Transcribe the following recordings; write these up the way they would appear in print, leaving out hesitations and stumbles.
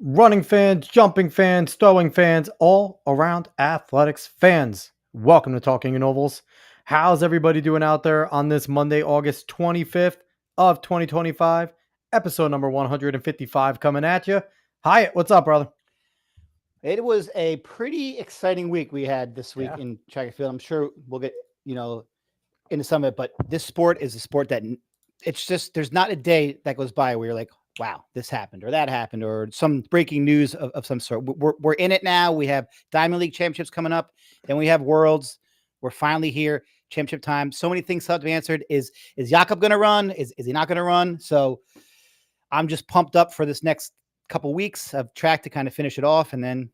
Running fans, jumping fans, throwing fans, all around athletics fans. Welcome to Talking in Ovals. How's everybody doing out there on this Monday, August 25th of 2025? Episode number 155 coming at you. Hyatt, what's up, brother? It was a pretty exciting week we had this week Yeah. in track and field. I'm sure we'll get, into some of it, but this sport is a sport that it's just, there's not a day that goes by where you're like, wow, this happened or that happened or some breaking news of some sort. We're in it now. We have Diamond League championships coming up. Then we have Worlds. We're finally here. Championship time. So many things have to be answered. Is Jakob going to run? Is he not going to run? So I'm just pumped up for this next couple weeks of track to kind of finish it off. And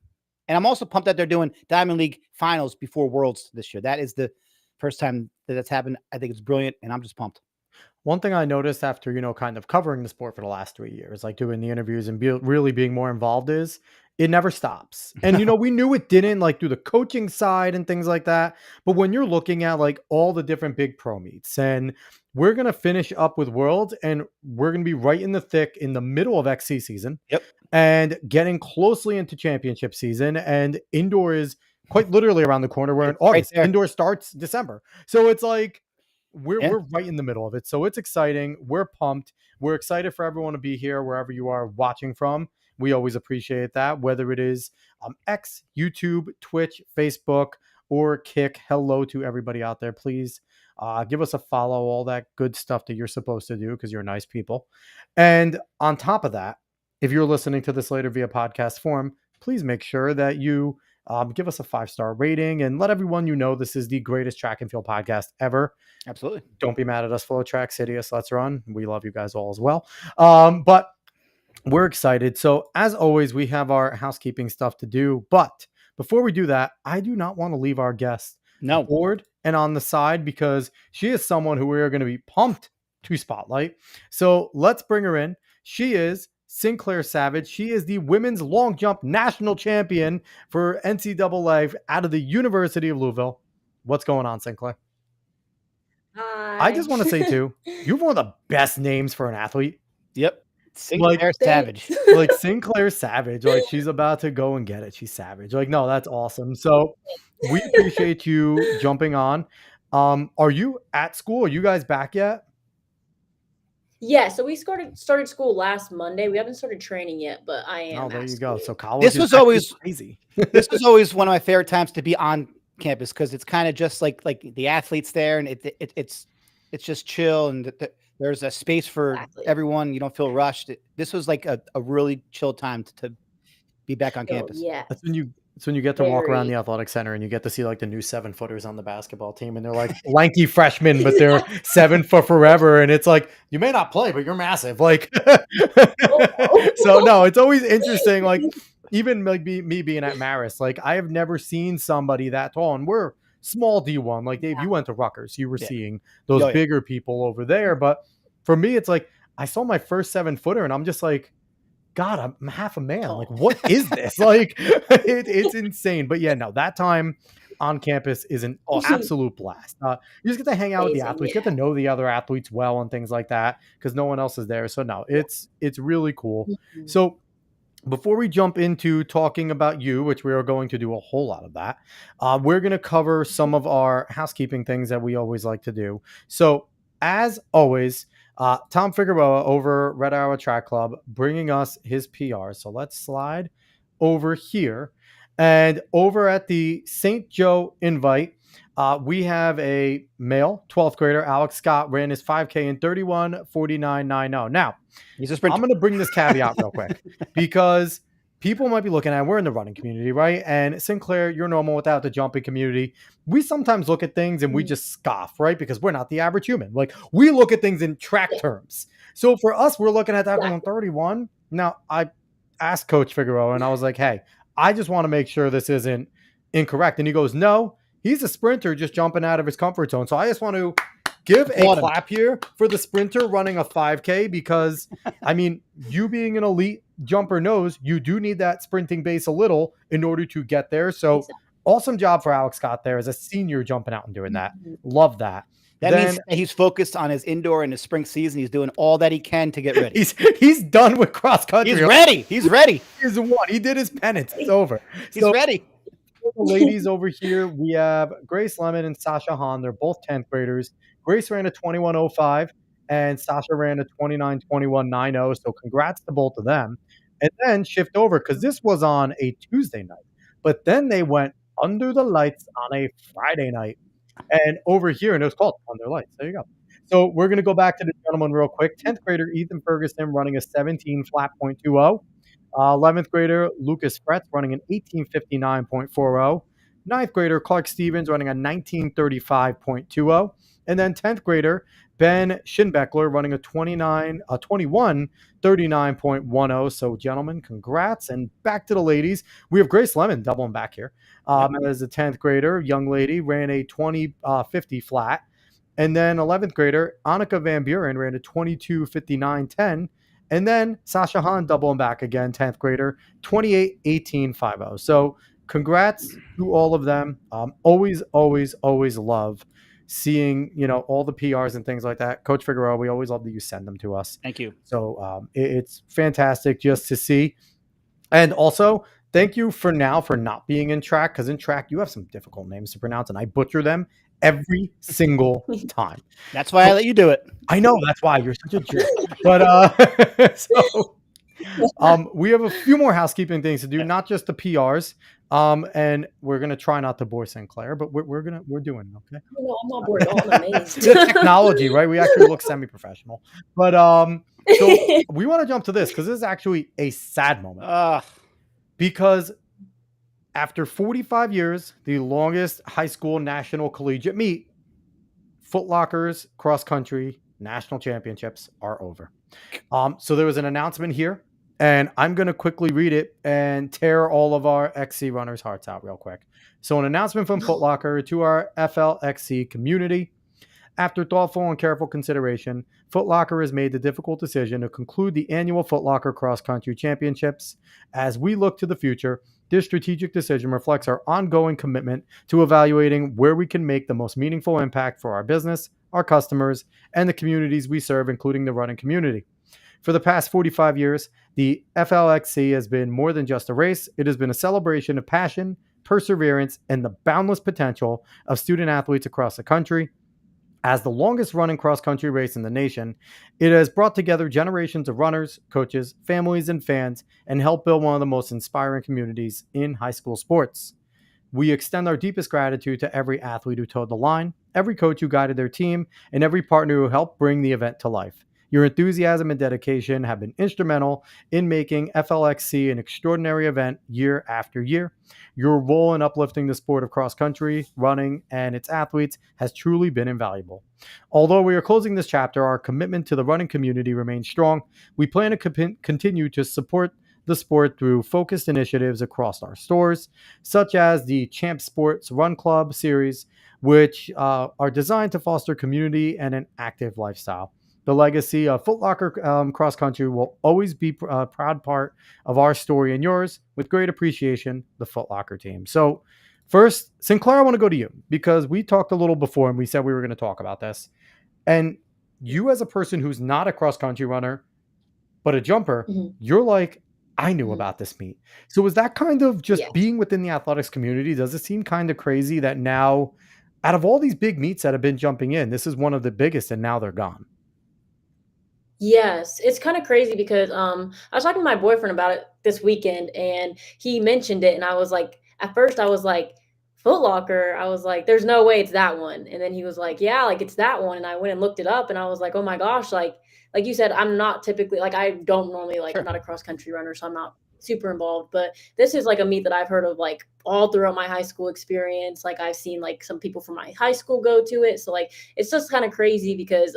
I'm also pumped that they're doing Diamond League finals before Worlds this year. That is the first time that's happened. I think it's brilliant, and I'm just pumped. One thing I noticed after, kind of covering the sport for the last 3 years, like doing the interviews and really being more involved is it never stops. And, we knew it didn't like through the coaching side and things like that. But when you're looking at like all the different big pro meets and we're going to finish up with Worlds and we're going to be right in the thick in the middle of XC season. Yep. And getting closely into championship season, and indoor is quite literally around the corner. We're in August. Right, indoor starts December. So it's like, we're right in the middle of it. So it's exciting. We're pumped. We're excited for everyone to be here wherever you are watching from. We always appreciate that, whether it is X, YouTube, Twitch, Facebook, or Kick. Hello to everybody out there. Please give us a follow, all that good stuff that you're supposed to do because you're nice people. And on top of that, if you're listening to this later via podcast form, please make sure that you give us a 5-star rating and let everyone this is the greatest track and field podcast ever. Absolutely. Don't be mad at us, Flow Track, Sidious, Let's Run. We love you guys all as well. But we're excited. So as always, we have our housekeeping stuff to do. But before we do that, I do not want to leave our guest bored and on the side because she is someone who we are going to be pumped to spotlight. So let's bring her in. She is Synclair Savage. She is the women's long jump national champion for NCAA out of the University of Louisville. What's going on, Synclair? Hi. I just want to say too, you have one of the best names for an athlete. Yep. Synclair Savage. Like Synclair Savage. Like she's about to go and get it. She's savage. Like, no, that's awesome. So we appreciate you jumping on. Are you at school? Are you guys back yet? Yeah, so we started school last Monday. We haven't started training yet, but I am. Oh, there you go. So college. This was always crazy. This was always one of my favorite times to be on campus because it's kind of just like the athletes there, and it's just chill, and there's a space for everyone. You don't feel rushed. This was like a really chill time to be back on campus. Yeah, It's when you get to walk around the athletic center and you get to see like the new 7-footers on the basketball team and they're like lanky freshmen, but they're 7 foot forever. And it's like, you may not play, but you're massive. Like, so no, it's always interesting. Like even like me being at Marist, like I have never seen somebody that tall, and we're small D1. Like Dave, you went to Rutgers, you were seeing those bigger people over there. But for me, it's like, I saw my first 7-footer and I'm just like, God, I'm half a man. Like, what is this? Like, it's insane. But yeah, no, that time on campus is an absolute blast. You just get to hang out with the athletes, get to know the other athletes well and things like that because no one else is there. So no, it's really cool. Mm-hmm. So before we jump into talking about you, which we are going to do a whole lot of that, we're going to cover some of our housekeeping things that we always like to do. So as always, Tom Figueroa over Red Arrow Track Club bringing us his PR. So let's slide over here. And over at the St. Joe Invite, we have a male 12th grader, Alex Scott, ran his 5K in 31:49.90. Now, he's a sprinter. I'm going to bring this caveat real quick because people might be looking at, we're in the running community, right? And Synclair, you're normal without the jumping community. We sometimes look at things and we just scoff, right? Because we're not the average human. Like we look at things in track terms. So for us, we're looking at that going 31. Now I asked Coach Figueroa and I was like, hey, I just want to make sure this isn't incorrect. And he goes, no, he's a sprinter just jumping out of his comfort zone. So I just want to give a Applaud him. clap here for the sprinter running a 5K because, I mean, you being an elite jumper knows you do need that sprinting base a little in order to get there. So Exactly. awesome job for Alex Scott there as a senior jumping out and doing that. Mhm. Love that. That Then means that he's focused on his indoor and his spring season. He's doing all that he can to get ready. he's done with cross country. He's ready. He's ready. He's won. He did his penance. It's over. He's So ready. for the ladies over here, we have Grace Lemon and Sasha Hahn. They're both 10th graders. Grace ran a 21.05 and Sasha ran a 29:21.90. So congrats to both of them. And then shift over because this was on a Tuesday night. But then they went under the lights on a Friday night. And over here, and it was called Under Lights. There you go. So we're going to go back to the gentleman real quick. 10th grader Ethan Ferguson running a 17 flat .20. 11th grader Lucas Fretz running an 18:59.40. 9th grader Clark Stevens running a 19:35.20. And then 10th grader Ben Schinbeckler running a 21:39.10. So, gentlemen, congrats. And back to the ladies. We have Grace Lemon doubling back here. As a 10th grader, young lady, ran a 20:50 flat. And then 11th grader Annika Van Buren ran a 22:59.10. And then Sasha Hahn doubling back again, 10th grader, 28:18.50. So congrats to all of them. Always love seeing, all the PRs and things like that. Coach Figueroa, we always love that you send them to us. Thank you. So it's fantastic just to see. And also, thank you for not being in track, because in track, you have some difficult names to pronounce, and I butcher them every single time. That's why I let you do it. I know, that's why you're such a jerk. But we have a few more housekeeping things to do, not just the PRs. And we're gonna try not to bore Synclair, but we're doing it, okay. No, I'm not bored at all. I'm amazed. The technology, right? We actually look semi-professional. But so we want to jump to this because this is actually a sad moment. Because after 45 years, the longest high school national collegiate meet, Foot Locker's cross country national championships are over. So there was an announcement here, and I'm going to quickly read it and tear all of our XC runners' hearts out real quick. So an announcement from Foot Locker to our FLXC community. After thoughtful and careful consideration, Foot Locker has made the difficult decision to conclude the annual Foot Locker Cross Country Championships. As we look to the future, this strategic decision reflects our ongoing commitment to evaluating where we can make the most meaningful impact for our business, our customers, and the communities we serve, including the running community. For the past 45 years, the FLXC has been more than just a race. It has been a celebration of passion, perseverance, and the boundless potential of student athletes across the country. As the longest running cross-country race in the nation, it has brought together generations of runners, coaches, families, and fans, and helped build one of the most inspiring communities in high school sports. We extend our deepest gratitude to every athlete who towed the line, every coach who guided their team, and every partner who helped bring the event to life. Your enthusiasm and dedication have been instrumental in making FLXC an extraordinary event year after year. Your role in uplifting the sport of cross-country, running, and its athletes has truly been invaluable. Although we are closing this chapter, our commitment to the running community remains strong. We plan to continue to support the sport through focused initiatives across our stores, such as the Champ Sports Run Club series, which are designed to foster community and an active lifestyle. The legacy of Foot Locker Cross Country will always be a proud part of our story and yours. With great appreciation, the Foot Locker team. So first, Synclair, I want to go to you because we talked a little before and we said we were going to talk about this. And you, as a person who's not a cross country runner, but a jumper, you're like, I knew about this meet. So was that kind of just being within the athletics community? Does it seem kind of crazy that now, out of all these big meets that have been jumping in, this is one of the biggest and now they're gone? Yes, it's kind of crazy because I was talking to my boyfriend about it this weekend and he mentioned it and I was like, at first I was like, Foot Locker, I was like, there's no way it's that one. And then he was like, yeah, like it's that one. And I went and looked it up and I was like, oh my gosh, like you said, I'm not typically like I don't normally I'm not a cross country runner, so I'm not super involved. But this is like a meet that I've heard of like all throughout my high school experience. Like I've seen like some people from my high school go to it. So like it's just kind of crazy because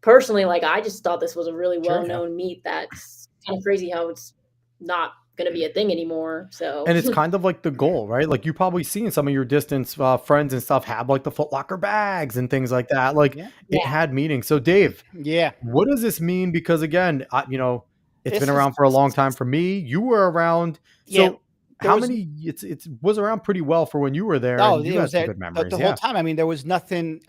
personally, like I just thought this was a really well-known meet. That's kind of crazy how it's not going to be a thing anymore. So And it's kind of like the goal, right? Like you probably seen some of your distance friends and stuff have like the Foot Locker bags and things like that. Like Yeah. it had meaning. So Dave, Yeah. what does this mean? Because again, it's been This is around for a long time for me. You were around. yeah. So There how was many? It was around pretty well for when you were there, no, and it you had was some there good the, memories. the whole Yeah. time. I mean, there was nothing.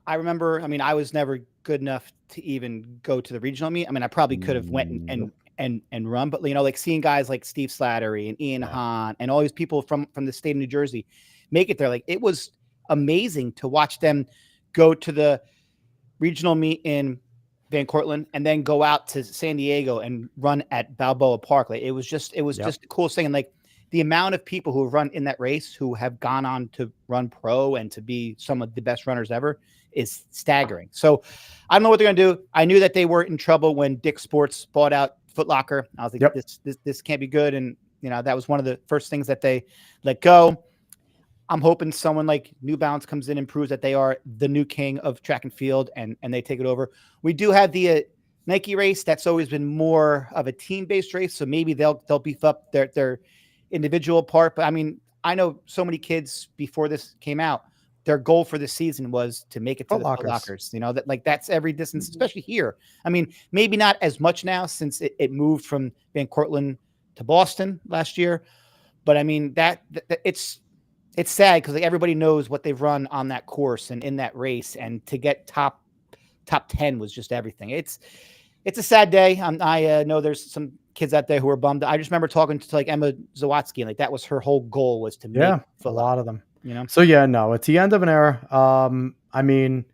I remember. I mean, I was never good enough to even go to the regional meet. I mean, I probably could have went Nope. and run, but like seeing guys like Steve Slattery and Ian Yeah. Hahn and all these people from the state of New Jersey make it there, like it was amazing to watch them go to the regional meet in Van Cortlandt and then go out to San Diego and run at Balboa Park. Like it was just Yep. the coolest thing. And like the amount of people who have run in that race who have gone on to run pro and to be some of the best runners ever is staggering. So I don't know what they're going to do. I knew that they were in trouble when Dick's Sports bought out Foot Locker. I was like, Yep. this can't be good. And that was one of the first things that they let go. I'm hoping someone like New Balance comes in and proves that they are the new king of track and field and they take it over. We do have the Nike race. That's always been more of a team-based race. So maybe they'll beef up their individual part. But I mean, I know so many kids before this came out, their goal for the season was to make it to Foot the Foot Lockers. Lockers. That that's every distance, especially here. I mean, maybe not as much now since it moved from Van Cortlandt to Boston last year. But I mean, that it's sad because like everybody knows what they've run on that course and in that race, and to get top 10 was just everything. It's a sad day. I know there's some kids out there who are bummed. I just remember talking to like Emma Zawatsky, and like that was her whole goal was to make a lot of them. So yeah, no, it's the end of an era. I mean,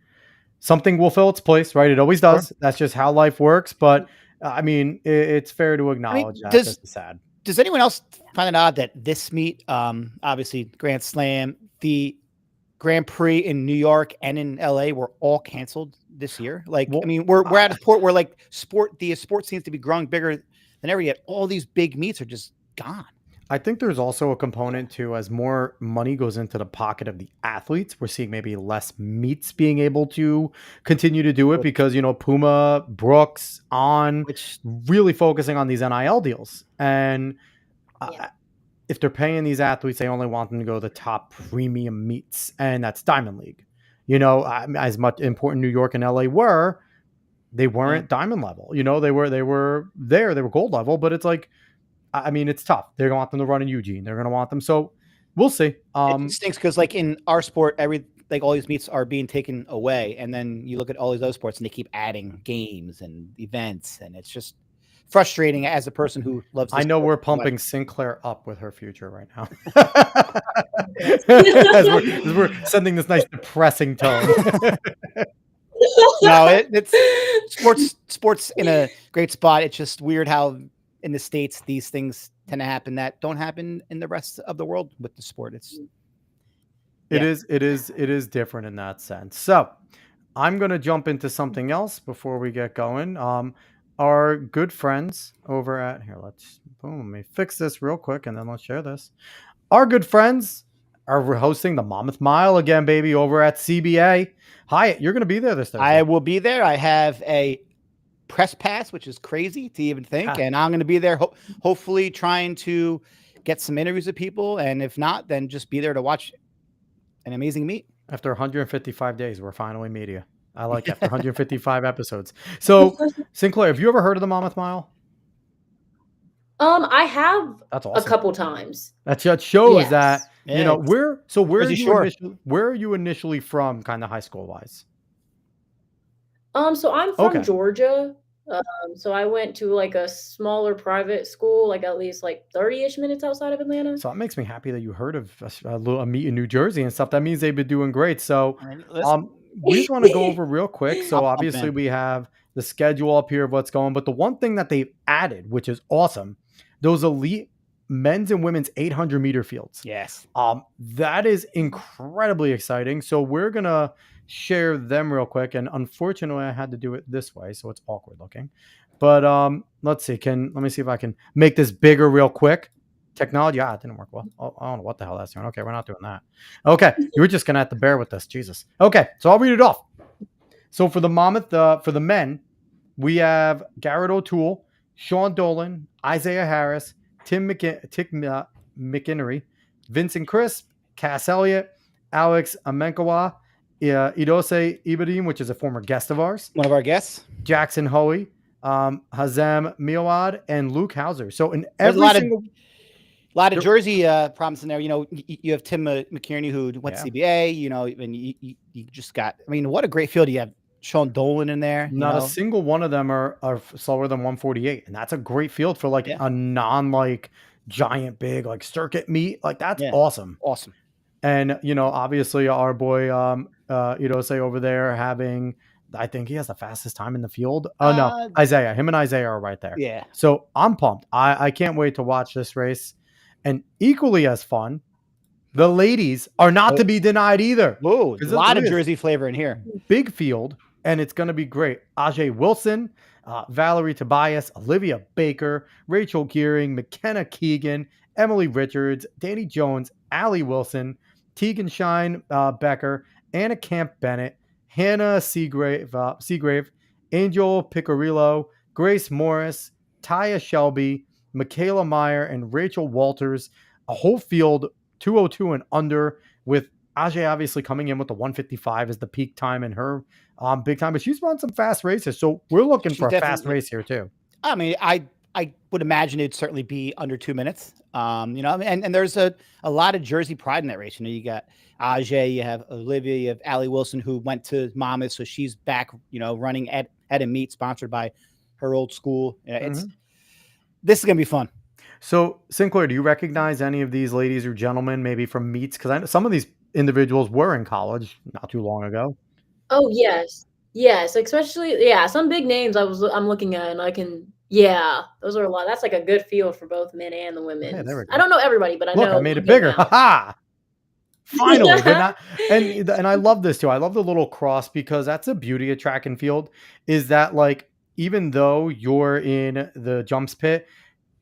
something will fill its place, right? It always does. Sure. That's just how life works. But I mean, it's fair to acknowledge that this is sad. Does anyone else find it odd that this meet, obviously Grand Slam, the Grand Prix in New York and in LA were all canceled this year? Like, Well, I mean, we're at a point where like the sport seems to be growing bigger than ever, yet all these big meets are just gone. I think there's also a component too, as more money goes into the pocket of the athletes, we're seeing maybe less meets being able to continue to do it because, Puma, Brooks, Which really focusing on these NIL deals. And Yeah. if they're paying these athletes, they only want them to go to the top premium meets, and that's Diamond League. As much important New York and LA were, they weren't diamond level. They were there, they were gold level, but it's like, I mean, it's tough. They're going to want them to run in Eugene. They're going to want them. So we'll see. it stinks because like in our sport, all these meets are being taken away. And then you look at all these other sports and they keep adding games and events. And it's just frustrating as a person who loves this I know sport we're so much. pumping Synclair up with her future right now. as we're sending this nice depressing tone. No, it's sports in a great spot. It's just weird how in the States these things tend to happen that don't happen in the rest of the world with the sport. It is different in that sense. So I'm going to jump into something else before we get going. Our good friends over at let me fix this real quick and then let's share this. Our good friends are hosting the Monmouth Mile again, baby, over at CBA. Hyatt, you're going to be there this Thursday. I will be there. I have a press pass, which is crazy to even think, and I'm going to be there hopefully trying to get some interviews with people, and if not, then just be there to watch an amazing meet. After 155 days, we're finally media. I like after 155 episodes. So, Sinclair, have you ever heard of the Monmouth Mile? I have That's awesome. a couple times. That shows that where are you initially from, kind of high school wise? So I'm from Georgia. So I went to like a smaller private school, like at least like 30-ish minutes outside of Atlanta. So it makes me happy that you heard of a meet in New Jersey and stuff. That means they've been doing great. So we just want to go over real quick. So obviously we have the schedule up here of what's going, but the one thing that they've added, which is awesome, those elite men's and women's 800 meter fields. Yes. That is incredibly exciting. So we're going to share them real quick. And unfortunately, I had to do it this way, so it's awkward looking. But let's see. Let me see if I can make this bigger real quick. Technology, it didn't work well. I don't know what the hell that's doing. Okay, we're not doing that. Okay, you're just going to have to bear with this. Jesus. Okay, so I'll read it off. So for the Monmouth, for the men, we have Garrett O'Toole, Sean Dolan, Isaiah Harris, McInnery, Vincent Crisp, Cass Elliott, Alex Amenkawa, Idose Ibrahim, which is a former guest of ours, One of our guests. Jackson Hoey, Hazem Miawad, and Luke Hauser. So in There's every single a lot of Jersey promise in there. You know, you have Tim McKierney who went to CBA. You know, and you just got. I mean, what a great field you have. Sean Dolan in there. Not a single one of them are slower than 148, and that's a great field for like a non giant big like circuit meet. Like that's awesome. Awesome. And you know, obviously our boy Idose over there having, I think he has the fastest time in the field. Oh no, Isaiah. Him and Isaiah are right there. Yeah. So I'm pumped. I can't wait to watch this race. And equally as fun, the ladies are not to be denied either. Whoa, a lot of Jersey flavor in here. Big field, and it's going to be great. Ajay Wilson, Valerie Tobias, Olivia Baker, Rachel Gearing, McKenna Keegan, Emily Richards, Danny Jones, Allie Wilson, Tegan Shine Becker, Anna Camp Bennett, Hannah Seagrave, Angel Picarillo, Grace Morris, Taya Shelby, Michaela Meyer, and Rachel Walters. A whole field 202 and under, with Ajay obviously coming in with the 155 as the peak time in her big time, but she's run some fast races. So we're looking for a fast race here too. I mean, I would imagine it'd certainly be under 2 minutes. You know, and there's a lot of Jersey pride in that race. You know, you got Ajay, you have Olivia, you have Allie Wilson, who went to Monmouth, so she's back, you know, running at a meet sponsored by her old school. This is gonna be fun. So Sinclair, do you recognize any of these ladies or gentlemen maybe from meets? Because I know some of these individuals were in college not too long ago. Oh yes, especially some big names I'm looking at, and I can those are a lot. That's like a good field for both men and the women. Yeah, there we go. I don't know everybody, but I know. I made it bigger. Ha! Finally, and I love this too. I love the little cross, because that's the beauty of track and field, is that like even though you're in the jumps pit,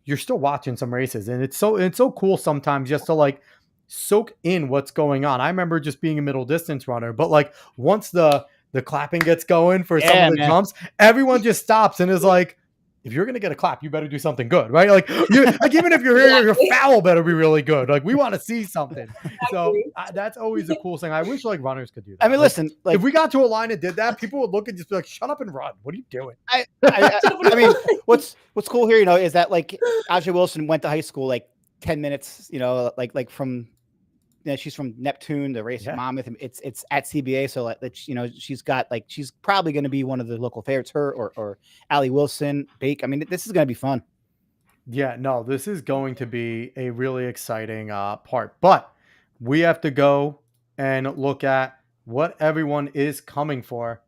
you're still watching some races, and it's so cool sometimes just to like soak in what's going on. I remember just being a middle distance runner, but like once the clapping gets going for some of the jumps, everyone just stops and is like, if you're going to get a clap, you better do something good, right? Like, even if you're here, your foul better be really good. Like, we want to see something. So that's always a cool thing. I wish like runners could do that. I mean, listen, like, if we got to a line and did that, people would look and just be like, shut up and run. What are you doing? I mean, what's cool here, you know, is that like Ajay Wilson went to high school like 10 minutes, you know, like from, you know, she's from Neptune, the race at Monmouth. It's at CBA, so like, you know, she's probably going to be one of the local favorites. Her or Allie Wilson, Bake. I mean, this is going to be fun. Yeah, no, this is going to be a really exciting part. But we have to go and look at what everyone is coming for,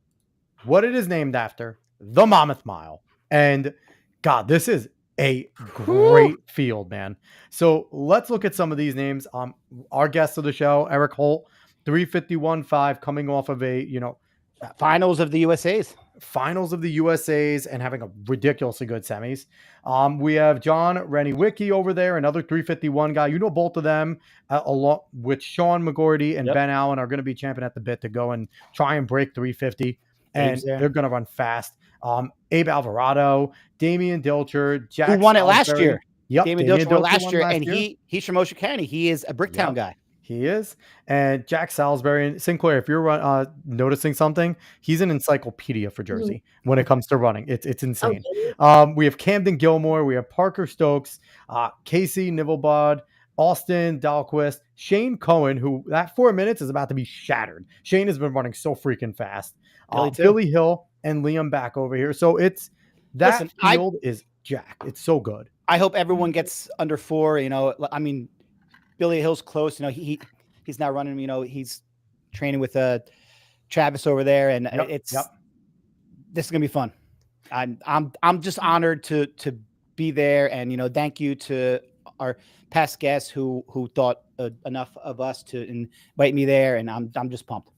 what it is named after, the Monmouth Mile. And God, this is a great field, man. So let's look at some of these names. Our guest of the show, Eric Holt, 351.5, coming off of a, you know, finals of the USAs, and having a ridiculously good semis. We have John Rennie Wicke over there, another 351 guy. You know, both of them, along with Sean McGordy and Ben Allen, are going to be champing at the bit to go and try and break 350. And they're going to run fast. Abe Alvarado, Damian Dilcher, Jack, who won it last year. Yep, Damian Dilcher won last year, and he's from Ocean County. He is a Bricktown guy. He is. And Jack Salisbury and Sinclair, if you're noticing something, he's an encyclopedia for Jersey when it comes to running. It's insane. Okay. We have Camden Gilmore. We have Parker Stokes, Casey Nivelbod, Austin Dahlquist, Shane Cohen, who that 4 minutes is about to be shattered. Shane has been running so freaking fast. Billy Hill and Liam back over here. So field is Jack. It's so good. I hope everyone gets under 4. You know, I mean, Billy Hill's close. You know, he's now running. You know, he's training with Travis over there, and this is gonna be fun. I'm just honored to be there, and you know, thank you to our past guests who thought enough of us to invite me there, and I'm just pumped.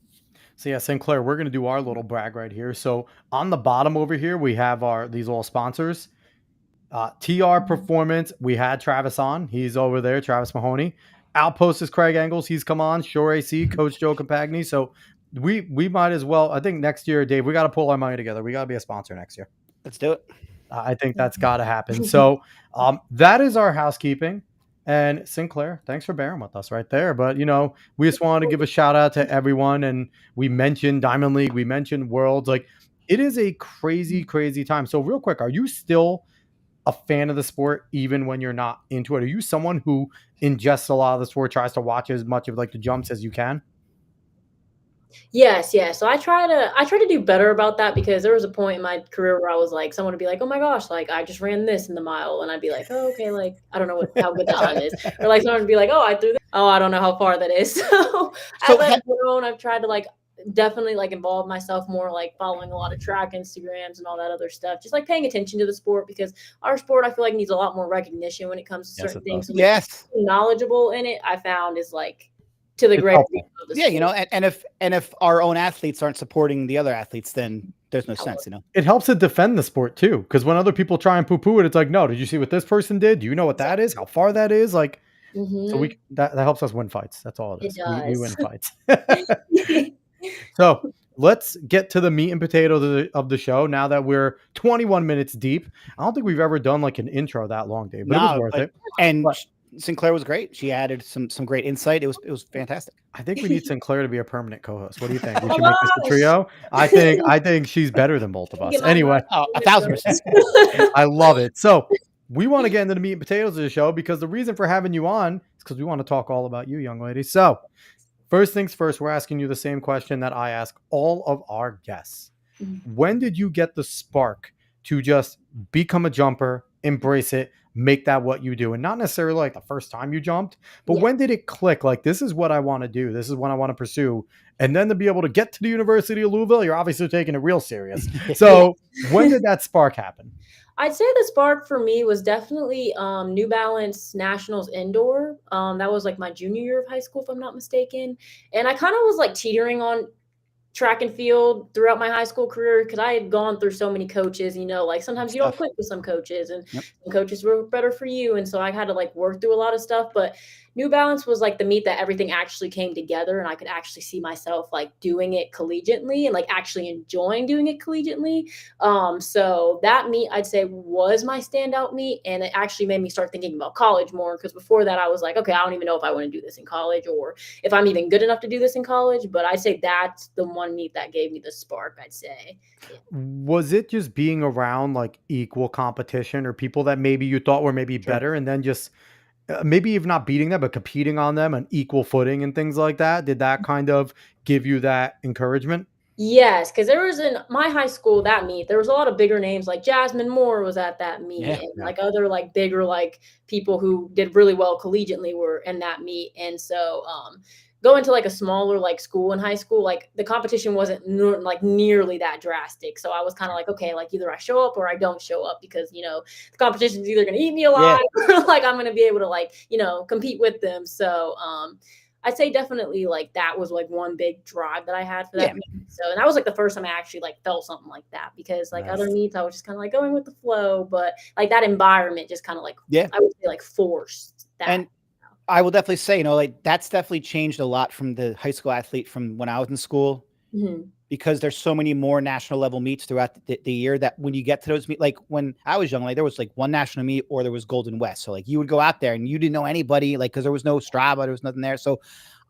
So yeah, Sinclair, we're going to do our little brag right here. So on the bottom over here, we have these little sponsors. TR Performance, we had Travis on. He's over there, Travis Mahoney. Outpost is Craig Engels. He's come on. Shore AC, Coach Joe Compagni. So we might as well, I think next year, Dave, we got to pull our money together. We got to be a sponsor next year. Let's do it. I think that's got to happen. So that is our housekeeping. And Sinclair, thanks for bearing with us right there. But, we just wanted to give a shout out to everyone. And we mentioned Diamond League, we mentioned Worlds. Like, it is a crazy, crazy time. So, real quick, are you still a fan of the sport even when you're not into it? Are you someone who ingests a lot of the sport, tries to watch as much of like the jumps as you can? Yes, yes. So I try to do better about that because there was a point in my career where I was like, someone would be like, "Oh my gosh, like I just ran this in the mile," and I'd be like, "Oh, okay, like I don't know how good that time is," or like someone would be like, "Oh, I threw this. Oh, I don't know how far that is." So as So I've grown, I've tried to like definitely like involve myself more, like following a lot of track Instagrams and all that other stuff, just like paying attention to the sport because our sport I feel like needs a lot more recognition when it comes to Yes, certain it things. does. So yes. being knowledgeable in it, I found is like to the It's great helpful. of the Yeah, sport. and if our own athletes aren't supporting the other athletes, then there's no sense. It helps to defend the sport too, because when other people try and poo-poo it, it's like, no, did you see what this person did? Do you know what that is? How far that is? Like, so Hmm. that helps us win fights. That's all it It is. We does. win fights. So let's get to the meat and potatoes of the show. Now that we're 21 minutes deep, I don't think we've ever done like an intro that long, Dave, but it was No, worth but it. and But Sinclair was great. She added some great insight. It was fantastic. I think we need Sinclair to be a permanent co-host. What do you think? We Oh should my make this a gosh. trio. I think she's better than both of Get us. my Anyway, mind Oh, on it 1,000%. first. I love it. So we want to get into the meat and potatoes of the show because the reason for having you on is because we want to talk all about you, young lady. So first things first, we're asking you the same question that I ask all of our guests. When did you get the spark to just become a jumper, embrace it, make that what you do? And not necessarily like the first time you jumped, but Yeah. when did it click? Like, this is what I want to do. This is what I want to pursue. And then to be able to get to the University of Louisville, you're obviously taking it real serious. So when did that spark happen? I'd say the spark for me was definitely New Balance Nationals indoor. That was like my junior year of high school, if I'm not mistaken. And I kind of was like teetering on track and field throughout my high school career because I had gone through so many coaches, like Good sometimes you don't stuff. click with some coaches and Yep. some coaches were better for you. And so I had to like work through a lot of stuff. But New Balance was like the meet that everything actually came together and I could actually see myself like doing it collegiately and like actually enjoying doing it collegiately. So that meet I'd say was my standout meet. And it actually made me start thinking about college more because before that I was like, okay, I don't even know if I want to do this in college or if I'm even good enough to do this in college. But I'd say that's the one meet that gave me the spark, I'd say. Yeah. Was it just being around like equal competition or people that maybe you thought were maybe Sure. better and then just maybe even not beating them, but competing on them on equal footing and things like that? Did that kind of give you that encouragement? Yes, because there was in my high school that meet, there was a lot of bigger names like Jasmine Moore was at that meet Yeah. and Yeah. like other like bigger like people who did really well collegiately were in that meet. And so going to like a smaller like school in high school, like the competition wasn't like nearly that drastic. So I was kind of like, okay, like either I show up or I don't show up because the competition is either gonna eat me Yeah. alive or like I'm gonna be able to like, compete with them. So I'd say definitely like that was like one big drive that I had for that Yeah. meet. So and that was like the first time I actually like felt something like that because like other Nice. meets I was just kind of like going with the flow, but like that environment just kind of like Yeah. I would say like forced that. And I will definitely say, like that's definitely changed a lot from the high school athlete from when I was in school Mhm. because there's so many more national level meets throughout the year that when you get to those meet, like when I was young, like there was like one national meet or there was Golden West. So like you would go out there and you didn't know anybody, like because there was no Strava, there was nothing there. So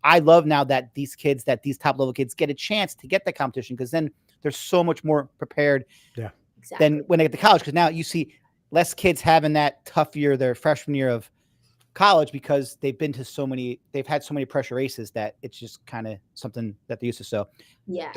I love now that these top level kids get a chance to get the competition because then they're so much more prepared Yeah. Exactly. than when they get to college. Because now you see less kids having that tough year, their freshman year of college, because they've had so many pressure races that it's just kind of something that they used to. So Yes.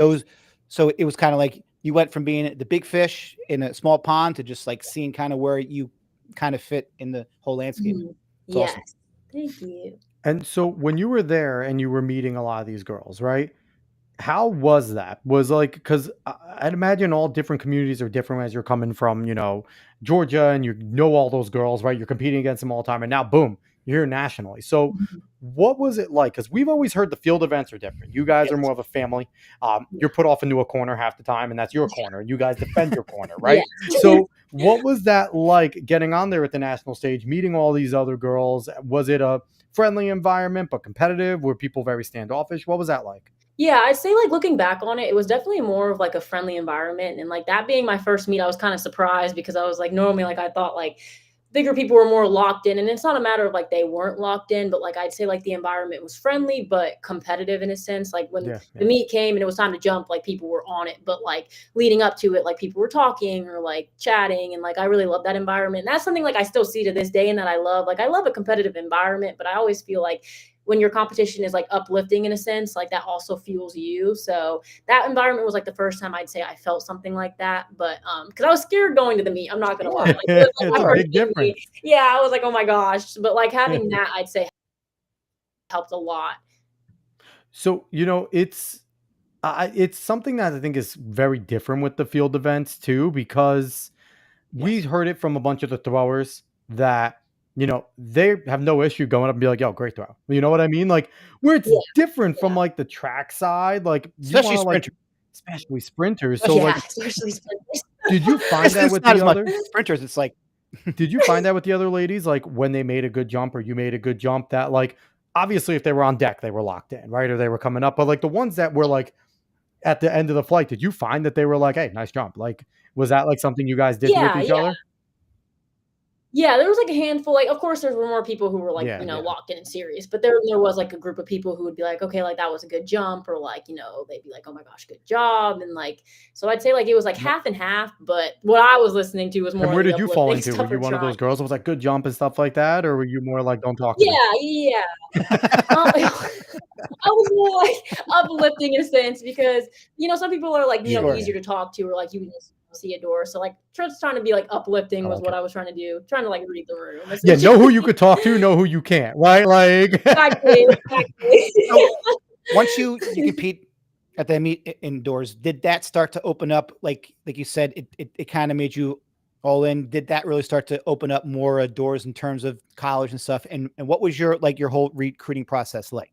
so it was kind of like you went from being the big fish in a small pond to just like seeing kind of where you kind of fit in the whole landscape. Mhm. It's Yes. awesome. Thank you. And so when you were there and you were meeting a lot of these girls, right? How was that? Was like, because I'd imagine all different communities are different as you're coming from, Georgia and you know all those girls, right? You're competing against them all the time. And now, boom, you're here nationally. So, Mhm. what was it like? Because we've always heard the field events are different. You guys are Yes. more of a family. Yeah. You're put off into a corner half the time, and that's your corner. You guys defend your corner, Yes. right? So, what was that like getting on there at the national stage, meeting all these other girls? Was it a friendly environment, but competitive? Were people very standoffish? What was that like? Yeah, I'd say, like, looking back on it, it was definitely more of, like, a friendly environment, and, like, that being my first meet, I was kinda surprised because I was like, normally, like, I thought, like, bigger people were more locked in, and it's not a matter of, like, they weren't locked in, but, like, I'd say, like, the environment was friendly, but competitive in a sense, like, when Yeah, the yeah. meet came and it was time to jump, like, people were on it, but, like, leading up to it, like, people were talking or, like, chatting, and, like, I really love that environment, and that's something, like, I still see to this day and that I love, like, I love a competitive environment, but I always feel like when your competition is like uplifting in a sense, like that also fuels you. So that environment was like the first time I'd say I felt something like that. But because I was scared going to the meet, I'm not gonna lie. Sure. Like it was like It's my a first big big meet. difference. Yeah, I was like, oh my gosh. But like having that, I'd say helped a lot. So, it's something that I think is very different with the field events too, because we Yes. heard it from a bunch of the throwers that, they have no issue going up and be like, yo, great throw. You know what I mean? Like, where it's Yeah, different from yeah. like the track side, like you Especially want to like, sprinters. especially sprinters. Oh, So yeah, like, especially sprinters. did you find that It's with not the as much other? sprinters. It's like, Did you find that with the other ladies, like when they made a good jump or you made a good jump that like, obviously if they were on deck, they were locked in, right? Or they were coming up, but like the ones that were like at the end of the flight, did you find that they were like, hey, nice jump? Like, was that like something you guys did with Yeah, each yeah. other? Yeah, there was, like, a handful, like, of course, there were more people who were, like, Yeah, yeah. locked in and serious, but there was, like, a group of people who would be like, "Okay, like, that was a good jump," or, like, they'd be like, "Oh my gosh, good job," and, like so I'd say, like, it was, like, no, half and half, but what I was listening to was And more of where the did you fall uplifting into? Were stuff you or one of trying. those girls that was like, "Good jump," and stuff like that? Or were you more like, "Don't talk to me?" Yeah, yeah. I was more, like, uplifting in a sense because, some people are, like, Yeah, sure. yeah. easier to talk to or, like, you can just see a door, so, like, just trying to be, like, I uplifting was like what it. I was trying to do, trying to, like, read the room, Yeah, know who you essentially. could talk to, know who you can't, right? Like Exactly, exactly. So once you compete at the meet indoors, did that start to open up? Like you said, it kind of made you all in. Did that really start to open up more doors in terms of college and stuff? And what was your whole recruiting process like?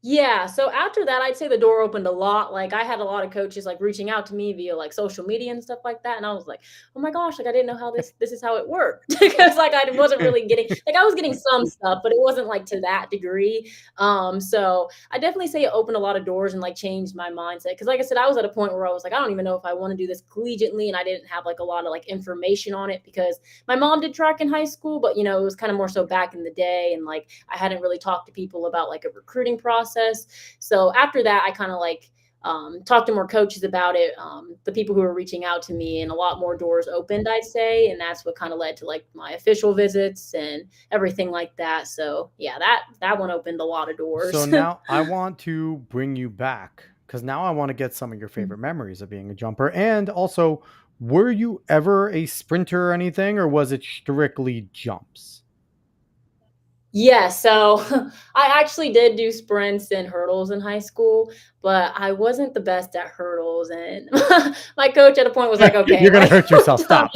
Yeah, so after that, I'd say the door opened a lot. Like I had a lot of coaches like reaching out to me via like social media and stuff like that, and I was like, "Oh my gosh, like I didn't know how this is how it worked." Because like I wasn't really getting like I was getting some stuff, but it wasn't like to that degree. So I definitely say it opened a lot of doors and like changed my mindset. Because like I said, I was at a point where I was like, I don't even know if I want to do this collegiately, and I didn't have like a lot of like information on it because my mom did track in high school, but it was kind of more so back in the day, and like I hadn't really talked to people about like a recruiting process. So after that, I kind of like talked to more coaches about it, the people who were reaching out to me, and a lot more doors opened, I'd say, and that's what kind of led to like my official visits and everything like that. So yeah, that one opened a lot of So doors. now I want to bring you back because now I want to get some of your favorite memories of being a jumper. And also, were you ever a sprinter or anything, or was it strictly jumps? Yeah, so I actually did do sprints and hurdles in high school, but I wasn't the best at hurdles, and my coach at a point was like, "Okay, You're gonna like, hurt we're yourself. done." Stop.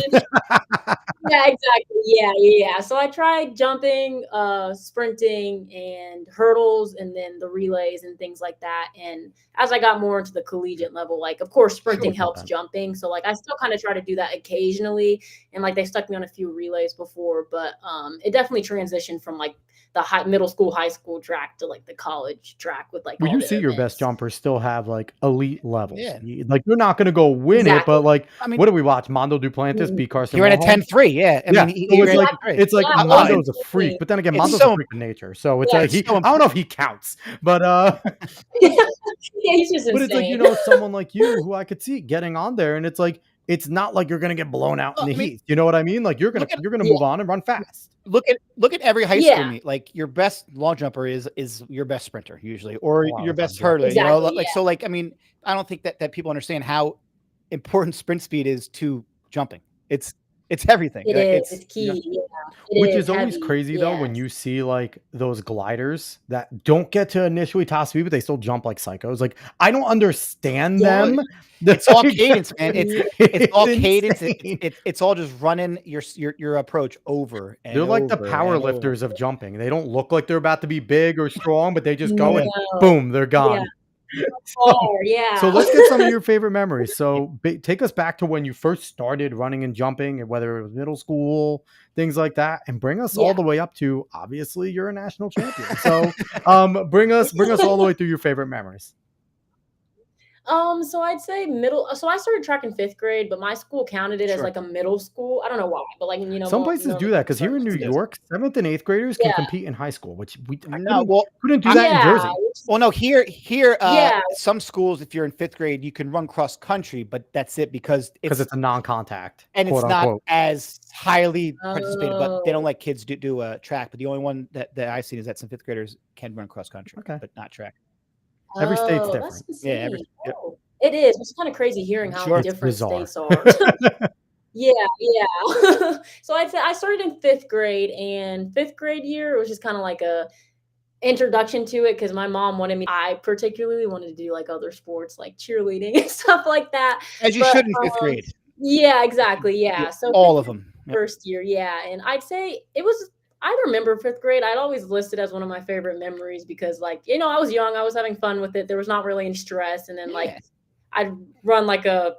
Yeah, exactly. Yeah, yeah, yeah. So I tried jumping, sprinting, and hurdles, and then the relays and things like that. And as I got more into the collegiate level, like, of course, Sure, sprinting it's not helps bad. jumping. So, like, I still kind of try to do that occasionally. And like, they stuck me on a few relays before, but it definitely transitioned from like the middle school, high school track to like the college track with like Well, all you the see your best events. jumpers still have like elite levels. Yeah. Like you're not going to go win it, but Exactly. like, I mean, what do we watch? Mondo Duplantis Mhm. beat Carson he ran a Warholm. 10-3. Yeah. I mean, Yeah, he so it's ran like 10-3. it's like Yeah, well, Mondo's a freak, exactly. but then again, It's Mondo's a so freak of nature. So it's Yeah. like it's so I don't know if he counts, but Yeah, he's just but it's like insane. someone like you who I could see getting on there, and it's like it's not like you're gonna get blown out in well, the I mean, heat. You know what I mean? Like look at you're gonna Yeah, move on and run fast. look at every high school yeah, meet. Like your best long jumper is your best sprinter usually, or A lot your of best times, yeah. hurdler. exactly. Like Yeah. so. Like I mean, I don't think that people understand how important sprint speed is to jumping. It's it's everything. It Like is, it's it's key, yeah, it Which is is always heavy, crazy though when yes. you see like those gliders that don't get to initially top speed, but they still jump like psychos. Like I don't understand Yeah, oh, them. it's all Like, cadence, man. yeah, It's it's all cadence. insane. It's all just running your approach over and They're like the over power and over. lifters of jumping. They don't look like they're about to be big or strong, but they just go and no, boom, they're yeah. gone. far, So yeah. let's get some of your favorite memories. So take us back to when you first started running and jumping, and whether it was middle school, things like that, and bring us all Yeah. the way up to obviously you're a national champion. So bring us all the way through your favorite memories. So I'd say middle. So I started track in 5th grade, but my school counted it as Sure. like a middle school. I don't know why, but like Some places normally do that people because here start in in New 6th grade. York, 7th and 8th graders can Yeah, compete in high school, which I No, well, couldn't do I that in yeah, Jersey well, no, here, yeah, some schools, if you're in 5th grade, you can run cross country, but that's it because because it's a non-contact, it's quote not unquote. as highly participated, but they don't Oh, let kids do a track. But the only one that I've seen is that some 5th graders can run cross country, Okay. but not track. Every state's oh, that's different. Yeah, insane. yep. Oh, it is. It's kind of crazy hearing how Sure. It's different bizarre. states are. Yeah, yeah. So I'd say I started in 5th grade, and 5th grade year, it was just kind of like a introduction to it because my mom wanted me. I particularly wanted to do like other sports, like cheerleading and stuff like that. As you But should in 5th grade. yeah, exactly. Yeah, Yeah. So 5th all of grade, them. Yep. first year, yeah, and I'd say it was. I remember 5th grade. I'd always listed as one of my favorite memories because, like, I was young. I was having fun with it. There was not really any stress, and then like Yeah. I'd run like a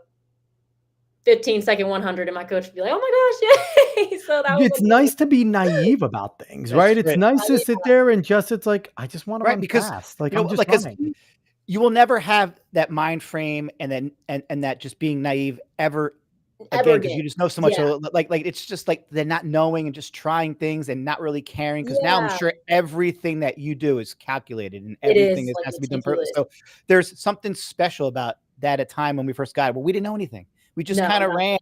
15-second 100 and my coach would be like, "Oh my gosh, yay." So that was It's like a nice to be naive about things, That's right? It's right. nice to yeah, sit there and just it's like, I just wanna Right, run because fast. Like, I'm just like, 'cause running. you will never have that mind frame and then and that just being naive ever ever again because again. you just know so much. Yeah, So, like it's just like they're not knowing and just trying things and not really caring. Because now I'm yeah, sure everything that you do is calculated and it everything is, like, has to be done perfect. meticulous. So there's something special about that at time when we first got it. Well, we didn't know anything. We just No, kind of no. ran,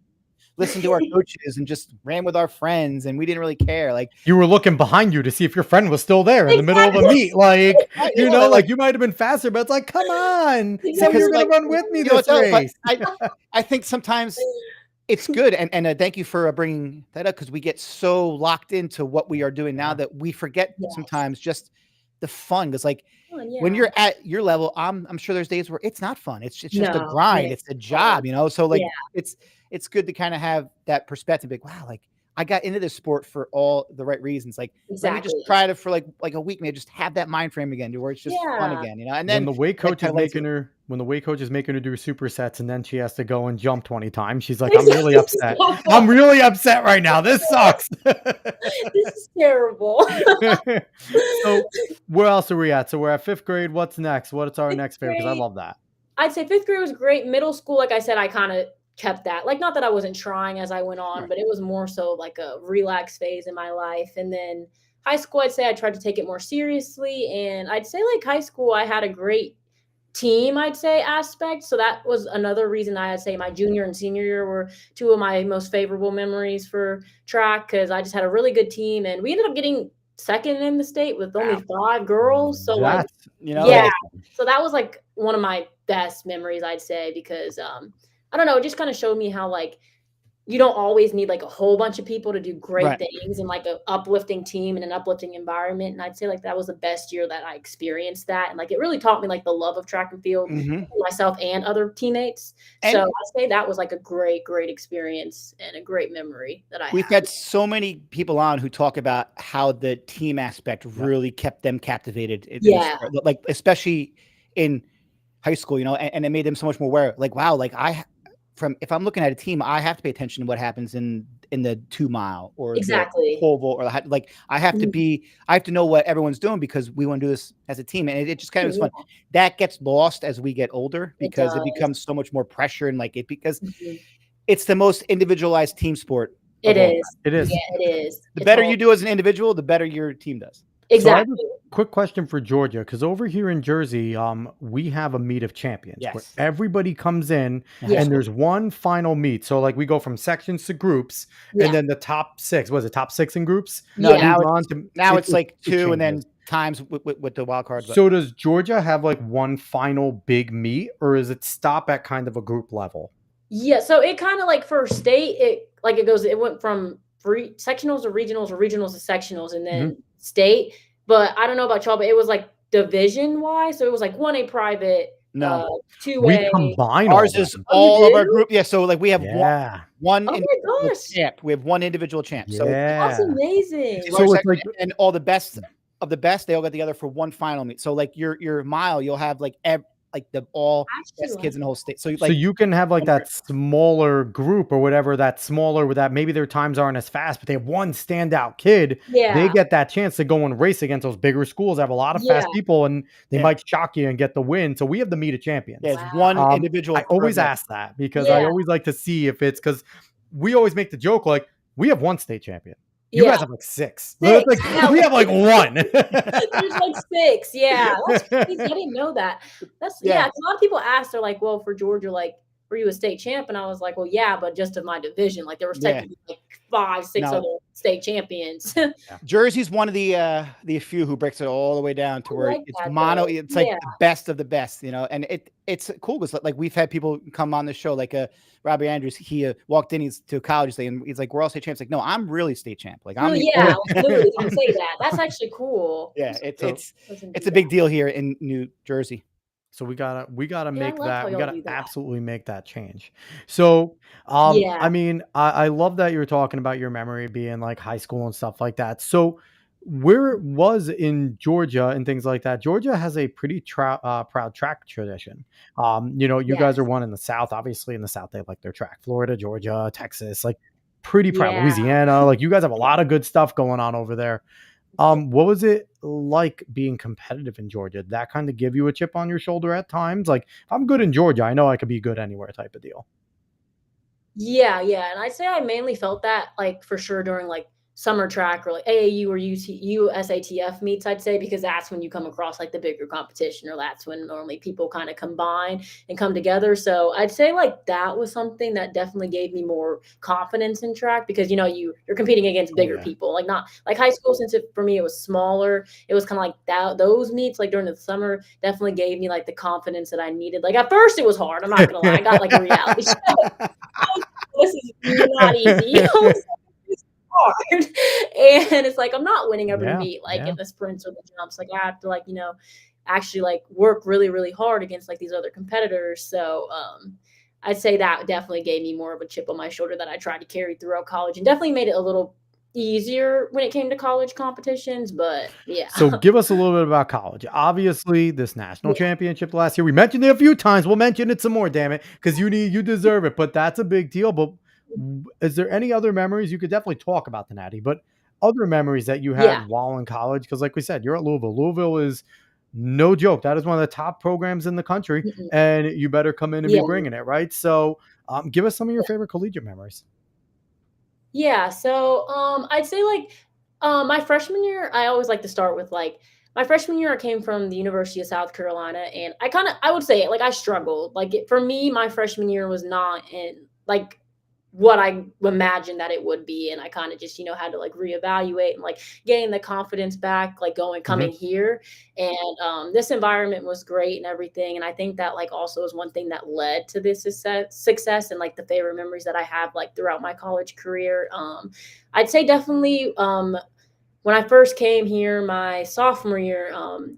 listened to our coaches, and just ran with our friends, and we didn't really care. Like, You were looking behind you to see if your friend was still there in the middle of a Exactly, meet, like, like like, you might have been faster, but it's like, "Come on, say because you're exactly. gonna like run with me it's this but race." I think sometimes it's good, and thank you for bringing that up because we get so locked into what we are doing now Yeah. that we forget Yes. sometimes just the fun. Because like Fun, when yeah. you're at your level, I'm sure there's days where it's not fun. It's just a No, and grind. It's it's a hard. job, you know. So Yeah, like it's good to kind of have that perspective. Like wow, like I got into this sport for all the right reasons. Like let me just exactly. try to for like a week, maybe just have that mind frame again, to where it's just fun Yeah. again, you know. And When then the weight that coach kind is of lays making it. her when the weight coach is making her do supersets and then she has to go and jump 20 times, she's like, "I'm really It's upset. so I'm fun. really upset right now. This sucks." This is terrible. So, where else are we at? So we're at 5th grade. What's next? What's our 5th next favorite? Because I grade, love that. I'd say 5th grade was great. Middle school, like I said, I kinda kept that. Like, not that I wasn't trying as I went on, Right. but it was more so like a relaxed phase in my life. And then high school, I'd say I tried to take it more seriously. And I'd say, like, high school, I had a great team, I'd say, aspect. So that was another reason I'd say my junior and senior year were two of my most favorable memories for track because I just had a really good team. And we ended up getting second in the state with only Wow. 5 girls. So, like, That's You know, yeah. awesome. So that was, like, one of my best memories, I'd say, because, I don't know, it just kinda showed me how, like, you don't always need, like, a whole bunch of people to do great right. things and, like, a uplifting team and an uplifting environment, and I'd say, like, that was the best year that I experienced that, and, like, it really taught me, like, the love of track and field, Mhm. myself and other teammates. So And I'd say that was, like, a great, great experience and a great memory that I we've have. had so many people on who talk about how the team aspect Yep. really kept them captivated in the Yeah. sport, like, especially in high school, you know, and it made them so much more aware. Like, wow, like from if I'm looking at a team, I have to pay attention to what happens in the 2 mile or the Exactly. pole vault or like I have to Mhm. I have to know what everyone's doing because we want to do this as a team, and it just kind of is Yeah, fun. That gets lost as we get older it because it does. becomes so much more pressure and like it because Mhm. it's the most individualized team sport It of all time. is. It Yeah, is. it is. The It's better all you do as an individual, the better your team does. So I have a exactly. quick question for Georgia, because over here in Jersey, we have a meet of champions where Yes. everybody comes in In high Yeah, and school. there's one final meet. So like we go from sections to groups, and yeah, then the top six, was it top six in groups? No, yeah. Moves now on it's to it like it 2 and changes. then times with the wild card, but So does Georgia have like one final big meet, or is it stop at kind of a group level? Yeah, so it kinda like for state, it went from sectionals to regionals or regionals to sectionals and Mhm. then state, but I don't know about y'all, but it was like division-wise, so it was like 1A private, no. We 2A. combine all Ours is them. Oh, you all of our do? group. Yeah, so like we have Yeah. one Oh my individual gosh, champ. We have one individual champ. So it's like that's Yeah. team amazing. our So it's section like and all the best of the best, they all get together for one final meet. So like your mile, you'll have like like the all I actually best kids like in the whole state. So So like, you can have like whenever- that smaller group or whatever, that smaller with that maybe their times aren't as fast, but they have one standout kid. They yeah, get that chance to go and race against those bigger schools, have a lot of yeah. fast people, and they yeah, might shock you and get the win. So we have the meet of yeah, champions. it's one Wow. individual I per always event. ask that because I Yeah, always like to see if it's because we always make the joke like we have one state champion. You yeah. guys have like six. So it's 6. like Yeah, we have like one. there's like 6. Yeah, that's crazy. I didn't know that. That's yeah, Yeah, 'cause a lot of people ask, they're like, "Well, for Georgia, like, were you a state champ?" And I was like, "Well, yeah, but just of my division. Like, there was yeah. technically like 5, 6 Now other state champions." Jersey's one of the few who breaks it all the way down to I where like it's that mono. though. It's like Yeah, the best of the best, you know. And it's cool because like we've had people come on the show, like Robbie Andrews. He walked in, he's to college day, and he's like, "We're all state champs." Like, no, I'm really state champ. Like, I'm really, the yeah, only. like, literally can say that. That's actually cool. Yeah, So Doesn't it's do a big that. deal here in New Jersey. So we gotta Yeah, I make like how that. We y'all gotta do that. absolutely make that change. So, I Yeah, mean, I love that you're talking about your memory being like high school and stuff like that. So, where it was in Georgia and things like that, Georgia has a pretty proud track tradition. You guys are yes. one in the South. Obviously, in the South, they have like their track. Florida, Georgia, Texas, like pretty proud. Yeah. Louisiana, like you guys have a lot of good stuff going on over there. What was it like being competitive in Georgia? Did that kind of give you a chip on your shoulder at times? Like, if I'm good in Georgia, I know I could be good anywhere type of deal. Yeah, yeah, and I'd say I mainly felt that, like, for sure during, like, summer track or, like, AAU or USATF meets, I'd say, because that's when you come across, like, the bigger competition, or that's when normally people kinda combine and come together, so I'd say, like, that was something that definitely gave me more confidence in track because, you're competing against Oh bigger yeah. people, like, not like, high school, since it for me, it was smaller, it was kinda like that those meets, like, during the summer definitely gave me, like, the confidence that I needed, like, at first, it was hard, I'm not gonna lie, I got, like, a reality check. This is not easy. It's hard. And it's like I'm not winning every Yeah, meet, like yeah. in the sprints or the jumps. Like I have to actually like work really, really hard against like these other competitors. So I'd say that definitely gave me more of a chip on my shoulder that I tried to carry throughout college and definitely made it a little easier when it came to college competitions. But yeah. So give us a little bit about college. Obviously, this national Yeah. championship last year, we mentioned it a few times. We'll mention it some more, damn it, because you deserve it. But that's a big deal. But is there any other memories you could definitely talk about the Natty? But other memories that you Yeah. had while in college? Because, like we said, you're at Louisville. Louisville is no joke. That is one of the top programs in the country, Mm-mm. and you better come in and be Yeah. bringing it, right? So, give us some of your favorite collegiate memories. Yeah, so, I'd say, like, my freshman year, I always like to start with, like my freshman year, I came from the University of South Carolina, and I would say it, like, I struggled. Like, for me, my freshman year was not in, like, what I imagined that it would be, and I kinda just, had to, like, reevaluate and, like, gain the confidence back, like, coming Mhm. here, and, this environment was great and everything, and I think that, like, also is one thing that led to this success and, like, the favorite memories that I have, like, throughout my college career. I'd say definitely, when I first came here my sophomore year,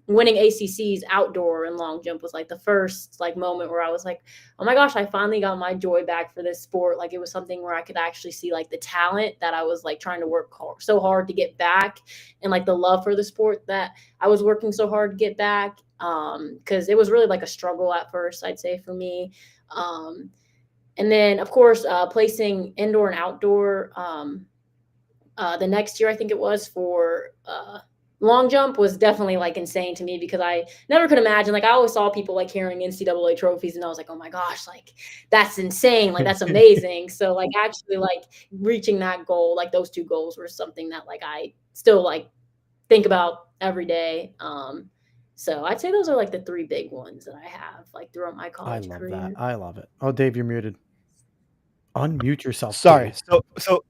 winning ACC's outdoor and long jump was like the first like moment where I was like, "Oh my gosh, I finally got my joy back for this sport." Like it was something where I could actually see like the talent that I was like trying to work so hard to get back, and like the love for the sport that I was working so hard to get back. Because it was really like a struggle at first, I'd say for me. Um, and then of course, placing indoor and outdoor. The next year, I think it was for long jump was definitely like insane to me because I never could imagine. Like I always saw people like carrying NCAA trophies, and I was like, oh my gosh, like that's insane, like that's amazing. So like actually like reaching that goal, like those two goals were something that like I still like think about every day. So I'd say those are like the three big ones that I have like throughout my I college love that. career. I love it. Oh, Dave, you're muted. Unmute yourself, Sorry. Dave. So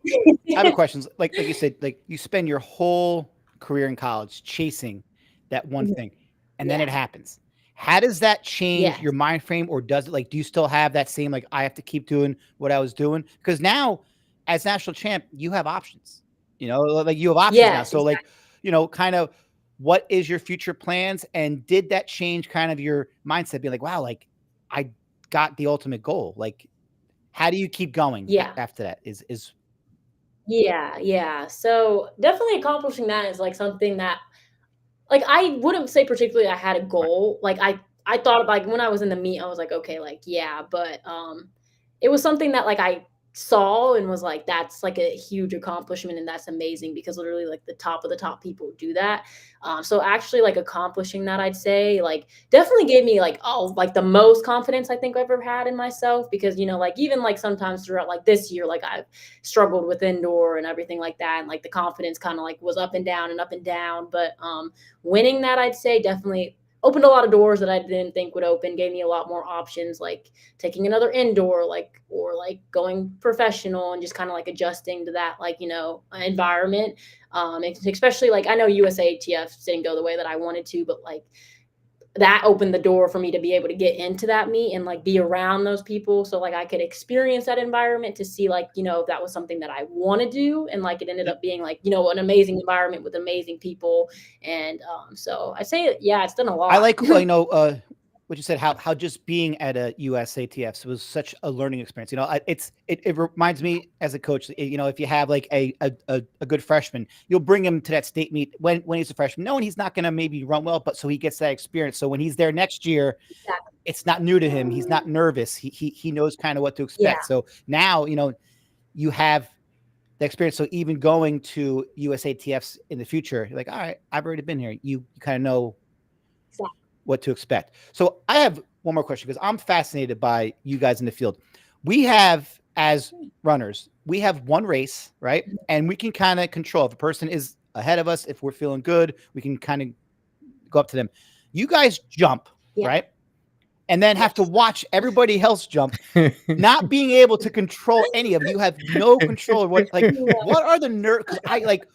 I have a question. Like you said, like you spend your whole career in college chasing that one Mhm. thing, and then Yeah. it happens. How does that change Yes. your mind frame, or does it like do you still have that same like I have to keep doing what I was doing? Because now, as national champ, you have options. Like you have options now. Yes. So like, kind of what is your future plans, and did that change kind of your mindset? Being like, wow, like I got the ultimate goal. Like, how do you keep going Yeah. after that? Is Yeah, yeah. So definitely accomplishing that is like something that like I wouldn't say particularly I had a Right. goal. Like I thought like when I was in the meet, I was like, okay, like, yeah, but it was something that like I saw and was like, that's like a huge accomplishment and that's amazing because literally like the top of the top people do that. So actually like accomplishing that, I'd say like definitely gave me like, oh, like the most confidence I think I've ever had in myself because, like even like sometimes throughout like this year, like I've struggled with indoor and everything like that. And like the confidence kind of like was up and down and up and down. But winning that, I'd say definitely opened a lot of doors that I didn't think would open, gave me a lot more options, like taking another indoor, like, or like going professional and just kind of like adjusting to that, like, environment. Especially like, I know USATF didn't go the way that I wanted to, but like that opened the door for me to be able to get into that meet and like be around those people. So like I could experience that environment to see like, if that was something that I want to do. And like it ended up being like, an amazing environment with amazing people. And so I say, yeah, it's done a lot. I like, what you said, how just being at a USATF was such a learning experience. It reminds me as a coach, if you have like a good freshman, you'll bring him to that state meet when he's a freshman, knowing he's not going to maybe run well, but so he gets that experience. So when he's there next year, Exactly. it's not new to him. He's not nervous. He knows kind of what to expect. Yeah. So now, you have the experience. So even going to USATFs in the future, you're like, all right, I've already been here. You kind of know what to expect. So I have one more question because I'm fascinated by you guys in the field. We have, as runners, we have one race, right? And we can kind of control if a person is ahead of us. If we're feeling good, we can kind of go up to them. You guys jump, right? And then have to watch everybody else jump, not being able to control any of it. You have no control of what are the nerves? Because I like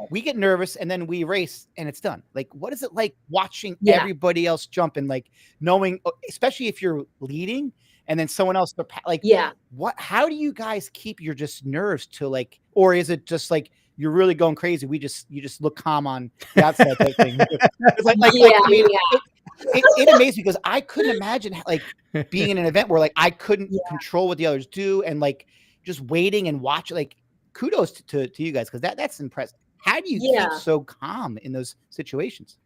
we get nervous and then we race and it's done. Like, what is it like watching everybody else jump and like knowing, especially if you're leading and then someone else, like, how do you guys keep your just nerves to like, or is it just like you're really going crazy? You just look calm on the outside type thing. It amazed me because I couldn't imagine like being in an event where like I couldn't control what the others do and like just waiting and watching. Like, kudos to you guys because that's impressive. How do you keep so calm in those situations?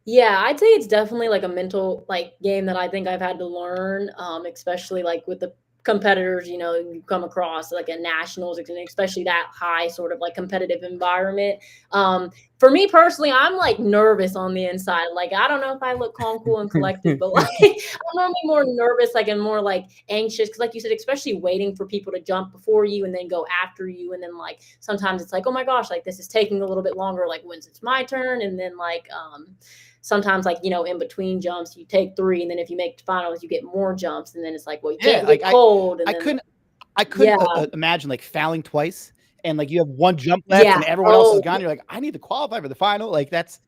Yeah, I'd say it's definitely like a mental like game that I think I've had to learn, especially like with the competitors, you come across like at nationals, and especially that high sort of like competitive environment. For me personally, I'm like nervous on the inside. Like, I don't know if I look calm, cool, and collected, but like I'm normally more nervous, like, and more like anxious. Cause like you said, especially waiting for people to jump before you and then go after you. And then like, sometimes it's like, oh my gosh, like this is taking a little bit longer. Like when's it's my turn? And then like, sometimes like, in between jumps, you take 3. And then if you make finals, you get more jumps. And then it's like, well, you can't get cold. And I couldn't imagine like fouling twice. And like you have one jump left and everyone else is gone. You're like, I need to qualify for the final. Like that's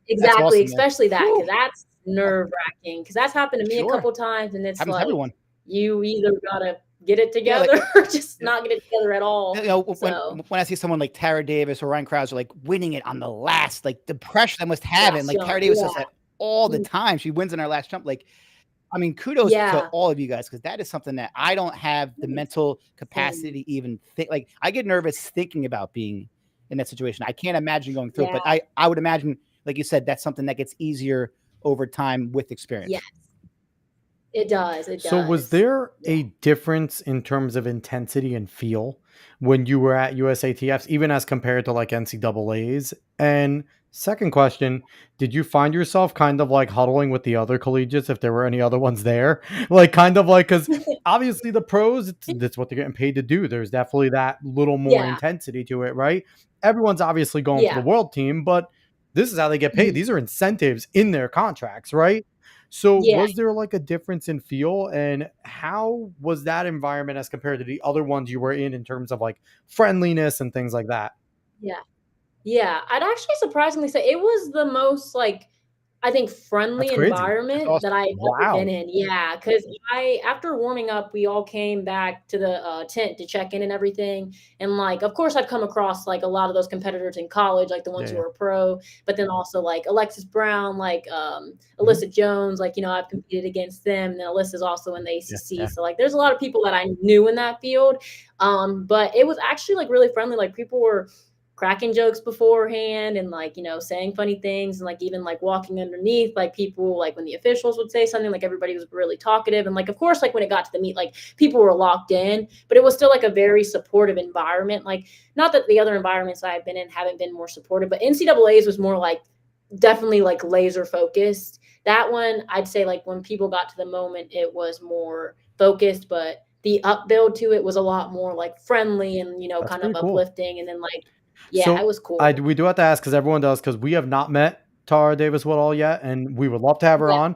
exactly, awesome, especially that, because that's nerve wracking. Because that's happened to me a couple times, and it's happens like to everyone. You either gotta get it together or just not get it together at all. When I see someone like Tara Davis or Ryan Krauser like winning it on the last, like the pressure they must have, and like Tara Davis does that all the time. She wins in her last jump. Like, I mean, kudos to all of you guys because that is something that I don't have the mental capacity to even think. Like, I get nervous thinking about being in that situation. I can't imagine going through it, but I would imagine, like you said, that's something that gets easier over time with experience. Yes, it does. It does. So was there a difference in terms of intensity and feel when you were at USATFs, even as compared to like NCAAs? And second question, did you find yourself kind of like huddling with the other collegiates if there were any other ones there? Like kind of like, because obviously the pros, that's what they're getting paid to do. There's definitely that little more intensity to it, right? Everyone's obviously going for the world team, but this is how they get paid. These are incentives in their contracts, right? So was there like a difference in feel, and how was that environment as compared to the other ones you were in terms of like friendliness and things like that? Yeah, I'd actually surprisingly say it was the most like, I think, friendly environment that I've ever been in. Yeah, because after warming up, we all came back to the tent to check in and everything. And like, of course, I've come across like a lot of those competitors in college, like the ones who are pro, but then also like Alexis Brown, like Alyssa Jones, like, I've competed against them. And then Alyssa's also in the ACC. So like, there's a lot of people that I knew in that field. But it was actually like really friendly. Like people were cracking jokes beforehand and like, saying funny things and like even like walking underneath like people, like when the officials would say something, like everybody was really talkative. And like, of course, like when it got to the meet, like people were locked in, but it was still like a very supportive environment. Like, not that the other environments I've been in haven't been more supportive, but NCAA's was more like definitely like laser focused. That one, I'd say like when people got to the moment, it was more focused, but the up build to it was a lot more like friendly and, That's kind of pretty cool. uplifting. And then like, yeah, it So was cool. we do have to ask because everyone does, because we have not met Tara Davis Woodall yet, and we would love to have her Yeah. on.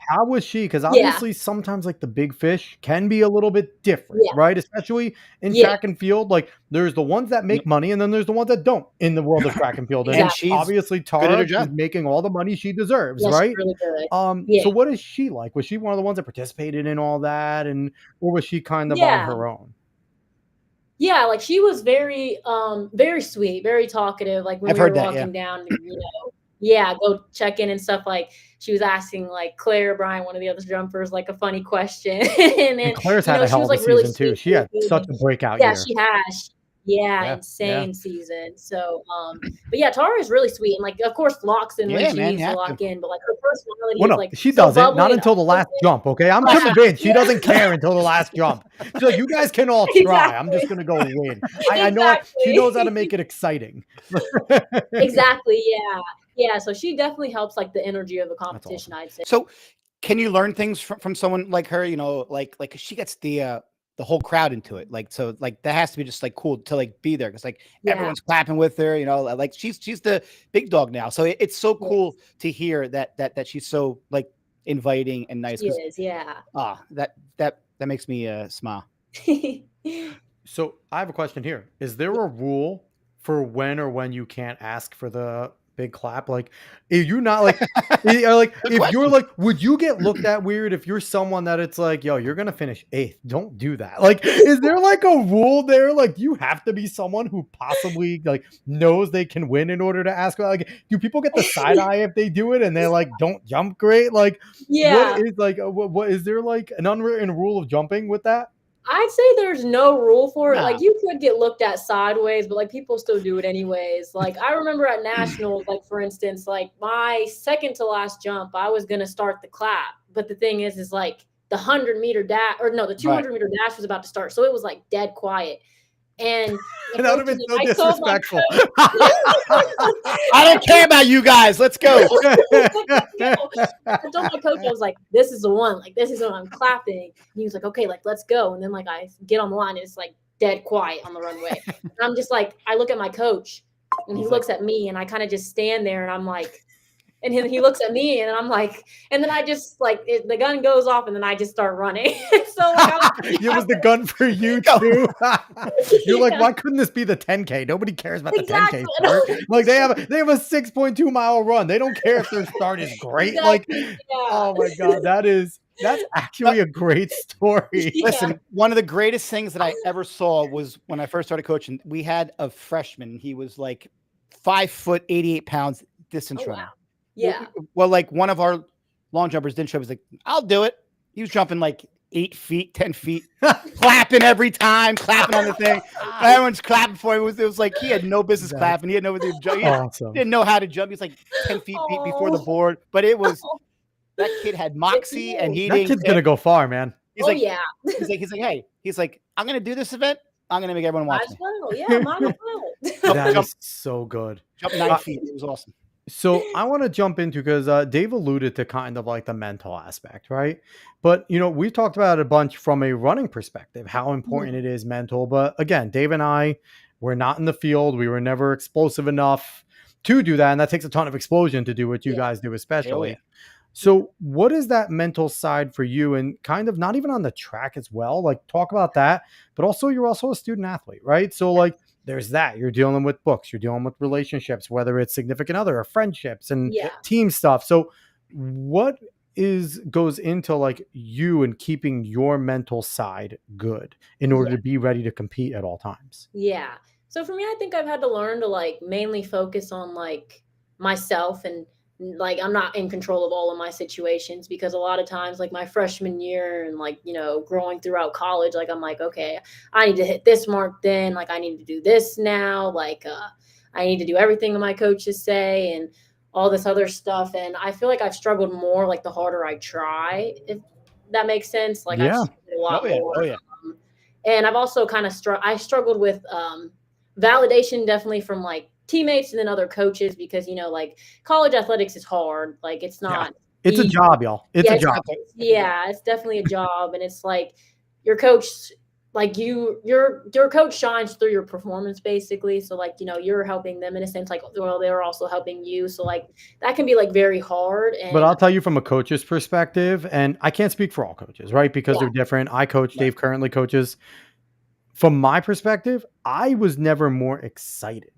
How was she? Because Yeah. obviously sometimes like the big fish can be a little bit different, Yeah. right? Especially in Yeah. track and field. Like there's the ones that make money, and then there's the ones that don't in the world of track and field. And Exactly. she's obviously good at her Tara, she's job. making all the money she deserves, Yeah, right? she's really good. Yeah. So what is she like? Was she one of the ones that participated in all that, or was she kind of on Yeah. her own? Yeah, like she was very very sweet, very talkative. Like when I've we were heard that, walking down, go check in and stuff, like she was asking like Claire Bryant, one of the other jumpers, like a funny question. And then Claire's had a she hell was of a like really season too. sweet. She had such a breakout Yeah, year. she has. Yeah, Yeah, insane season. So, but yeah, Tara is really sweet, and like, of course, locks in when Yeah, she man, needs you to have lock to. in. But like her personality Well, is no, like she so doesn't. Not bubbly and until the last uplifting. jump. Okay, I'm convinced she doesn't care until the last jump. She's like, you guys can all try. I'm just gonna go win. I know she knows how to make it exciting. Exactly. Yeah. Yeah. So she definitely helps like the energy of the competition, awesome. I'd say. So can you learn things from someone like her? Like she gets the whole crowd into it. Like, so like that has to be just like cool to like be there. Cause like everyone's clapping with her, like she's the big dog now. So it's so cool to hear that she's so like inviting and nice. She is, yeah. That makes me smile. So I have a question here. Is there a rule for when you can't ask for the big clap? Like, if you're not like, if you're like, would you get looked at weird if you're someone that it's like, yo, you're gonna finish 8th? Don't do that. Like, is there like a rule there? Like, you have to be someone who possibly like knows they can win in order to ask. Like, do people get the side eye if they do it and they like don't jump great? Like, what is like, what is there like an unwritten rule of jumping with that? I'd say there's no rule for it. Like you could get looked at sideways, but like people still do it anyways. Like I remember at nationals, like for instance, like my second to last jump, I was gonna start the clap, but the thing is like the 100-meter dash, or no, the 200-meter dash was about to start, so it was like dead quiet. And that would have been so disrespectful. I don't care about you guys. Let's go. I told my coach, I was like, this is the one. Like, this is when I'm clapping. And he was like, okay, like, let's go. And then, like, I get on the line and it's like dead quiet on the runway. And I'm just like, I look at my coach and he looks at me and I kind of just stand there and I'm like, and he looks at me and I'm like, and then I just like the gun goes off and then I just start running. So like, it was the gun for you too. You're like, why couldn't this be the 10K? Nobody cares about the 10K start. Like they have a 6.2 mile run. They don't care if their start is great. Like, oh my god, that's actually a great story. Listen, one of the greatest things that I ever saw was when I first started coaching. We had a freshman. He was like 5 foot 88 pounds distance runner. Wow. Yeah. Well, like one of our long jumpers didn't show up. He was like, I'll do it. He was jumping like 8 feet, 10 feet, clapping every time, clapping on the thing. Everyone's clapping for him. It was like he had no business clapping. He had no business jumping. He didn't know how to jump. He was like 10 feet before the board. But it was that kid had moxie, and that kid's gonna go far, man. He's like, hey, he's like, I'm gonna do this event. I'm gonna make everyone watch me. Yeah, might as well. That is so good. Jump 9 feet. It was awesome. So I want to jump into, because Dave alluded to kind of like the mental aspect, right? But, we talked about it a bunch from a running perspective, how important it is mental. But again, Dave and I were not in the field. We were never explosive enough to do that. And that takes a ton of explosion to do what you guys do, especially. So what is that mental side for you? And kind of not even on the track as well, like talk about that, but also you're also a student athlete, right? So like, there's that. You're dealing with books, you're dealing with relationships, whether it's significant other or friendships and team stuff. So what goes into like you and keeping your mental side good in order to be ready to compete at all times? Yeah. So for me, I think I've had to learn to like mainly focus on like myself, and like I'm not in control of all of my situations, because a lot of times like my freshman year and like growing throughout college, like I'm like, okay, I need to hit this mark, then like I need to do this now, like I need to do everything that my coaches say and all this other stuff. And I feel like I've struggled more like the harder I try, if that makes sense. Like I've Yeah. struggled a lot Oh yeah. more. Oh yeah. And I've also kind of I struggled with validation definitely from like teammates and then other coaches because like college athletics is hard. Like it's Yeah. not It's a easy. job, y'all. It's Yeah, a it's, job. yeah, it's definitely a job, and it's like your coach, like your coach shines through your performance basically. So like you're helping them in a sense, like well they're also helping you. So like that can be like very hard. But And I'll tell you from a coach's perspective, and I can't speak for all coaches, right? Because yeah, they're different. I coach, Right. Dave currently coaches. From my perspective, I was never more excited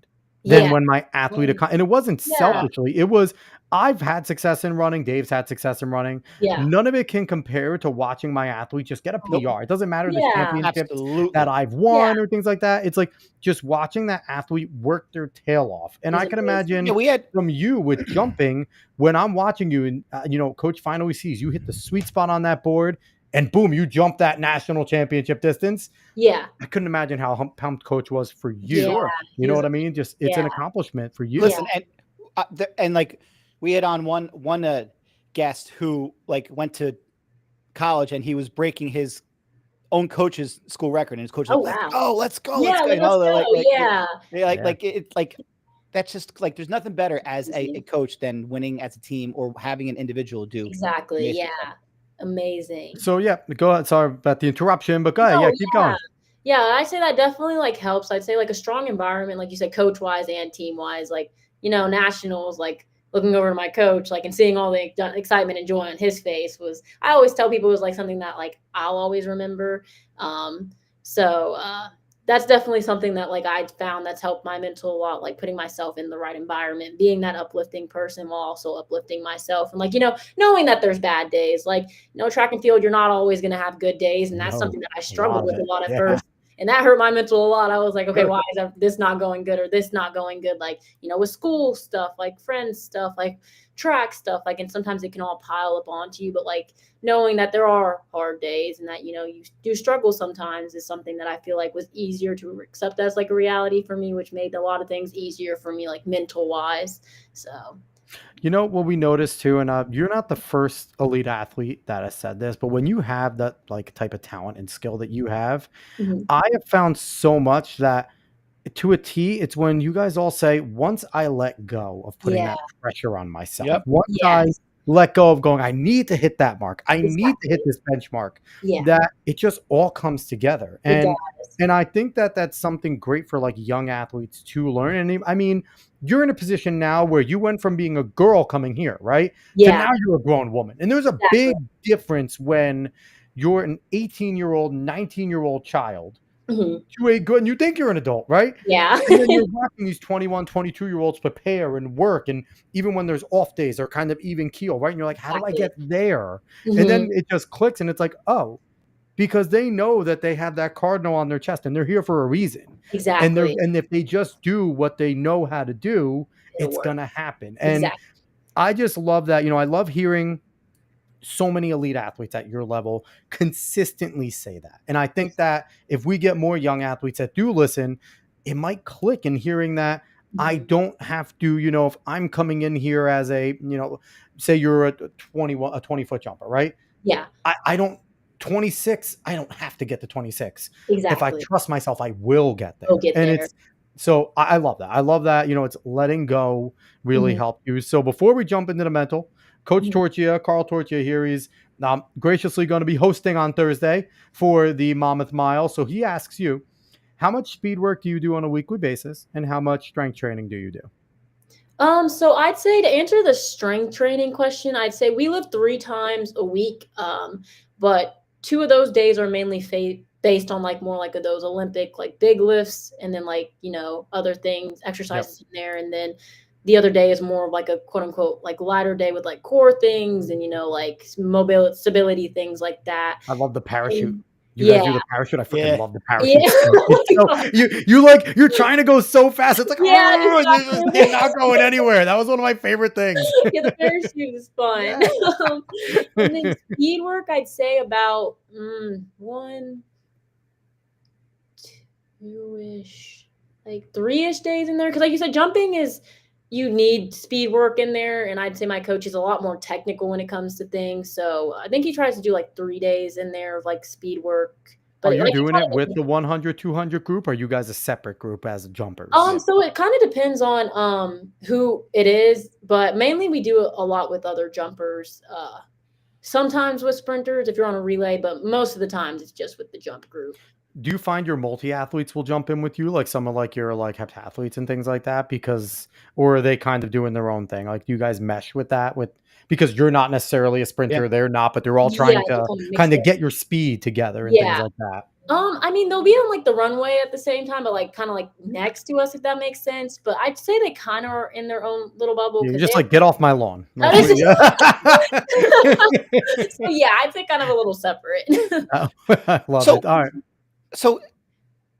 than yeah, when my athlete and it wasn't yeah, selfishly. It was I've had success in running. Dave's had success in running. yeah, None of it can compare to watching my athlete just get a Nope. PR. It doesn't matter the yeah, championships that Absolutely. I've yeah. won or things like that. It's like just watching that athlete work their tail off. And It's I can amazing. imagine Yeah, we had from you with jumping when I'm watching you and coach finally sees you hit the sweet spot on that board and boom, you jump that national championship distance. Yeah, I couldn't imagine how pumped coach was for you. yeah. sure. You know what I mean? Just it's an Yeah, accomplishment for you. Listen, and like we had on one guest who like went to college and he was breaking his own coach's school record, and his coach was oh like, wow, let's go, yeah, you like, know, let's they're go, like yeah, Yeah. it's like that's just like there's nothing better as a coach than winning as a team or having an individual do exactly, amazing yeah, stuff. amazing. So yeah, go ahead. Sorry about the interruption, but go ahead. No, Yeah, keep going. yeah, I'd say that definitely like helps. I'd say like a strong environment, like you said, coach wise and team wise, like nationals, like looking over to my coach, like and seeing all the excitement and joy on his face was. I always tell people it was like something that like I'll always remember. So that's definitely something that like I found that's helped my mental a lot, like putting myself in the right environment, being that uplifting person while also uplifting myself, and like knowing that there's bad days, like track and field, you're not always going to have good days, and that's No, something that I a struggled lot of with a it. lot at Yeah. first. And that hurt my mental a lot. I was like, okay, why is this not going good or this not going good? Like, with school stuff, like friends stuff, like track stuff, like, and sometimes it can all pile up onto you. But like knowing that there are hard days and that, you do struggle sometimes is something that I feel like was easier to accept as like a reality for me, which made a lot of things easier for me, like mental wise. So. You know what we noticed too, and you're not the first elite athlete that has said this, but when you have that like type of talent and skill that you have, Mhm. I have found so much that to a T, it's when you guys all say, once I let go of putting Yeah. that pressure on myself, Yep. once I Yes. let go of going, I need to hit that mark, I need to hit Exactly. this benchmark, Yeah. that it just all comes together. It And does. I think that that's something great for like young athletes to learn. And I mean, you're in a position now where you went from being a girl coming here, right? To Yeah. now you're a grown woman. And there's a Exactly. big difference when you're an 18-year-old, 19-year-old child Mhm. to a good, and you think you're an adult, right? Yeah. And then you're watching these 21, 22-year-olds prepare and work. And even when there's off days, they're kind of even keel, right? And you're like, how do I get there? And then Mhm. it just clicks and it's like, oh, because they know that they have that cardinal on their chest and they're here for a reason. Exactly. And if they just do what they know how to do, It'll it's work. gonna happen. And Exactly. I just love that. I love hearing so many elite athletes at your level consistently say that. And I think that if we get more young athletes that do listen, it might click in hearing that I Mhm. don't have to, if I'm coming in here as a, say you're a 20-foot jumper, right? Yeah. I don't 26, I don't have to get to 26. If I Exactly. trust myself, I will get Go there. get And there. it's so I love that. I love that, it's letting go really Mhm. helped you. So before we jump into the mental, Coach Mhm. Torchia, Carl Torchia here, he's graciously going to be hosting on Thursday for the Monmouth Mile. So he asks you, how much speed work do you do on a weekly basis and how much strength training do you do? So I'd say to answer the strength training question, I'd say we live 3 times a week, but 2 of those days are mainly based on like more like those Olympic like big lifts and then like, other things, Yep. exercises in there. And then the other day is more of like a quote unquote like lighter day with like core things and like mobility, stability, things like that. I love the parachute. And You guys yeah. do the parachute? I freaking Yeah. love the Yeah. parachute stuff. Oh It's my so God. you're trying to go so fast. It's like, Yeah, oh, they're exactly. not going anywhere. That was one of my favorite things. Yeah, the parachute is fun. Yeah. Um, and then speed work, I'd say about 1, 2-ish. like 3-ish days in there. Because like you said, jumping is you need speed work in there, and I'd say my coach is a lot more technical when it comes to things. So I think he tries to do like 3 days in there of like speed work. Are But you like you doing try it with to the 100, 200 group? Or are you guys a separate group as jumpers? so it kind of depends on who it is, but mainly we do a lot with other jumpers. Sometimes with sprinters if you're on a relay, but most of the times it's just with the jump group. Do you find your multi-athletes will jump in with you, like some of like your like heptathletes and things like that? Because or are they kind of doing their own thing? Like do you guys mesh with that with because you're not necessarily a Yeah. sprinter, they're not, but they're all Yeah, trying to to kind of mix kind of it. get your speed together and things Yeah. like that. I mean, they'll be on like the runway at the same time, but like kind of like next to us, if that makes sense. But I'd say they kind of are in their own little bubble You're because just they like get off my lawn. Like, have. yeah. So yeah, I'd say kind of a little separate. Oh, I love So- it. All right. So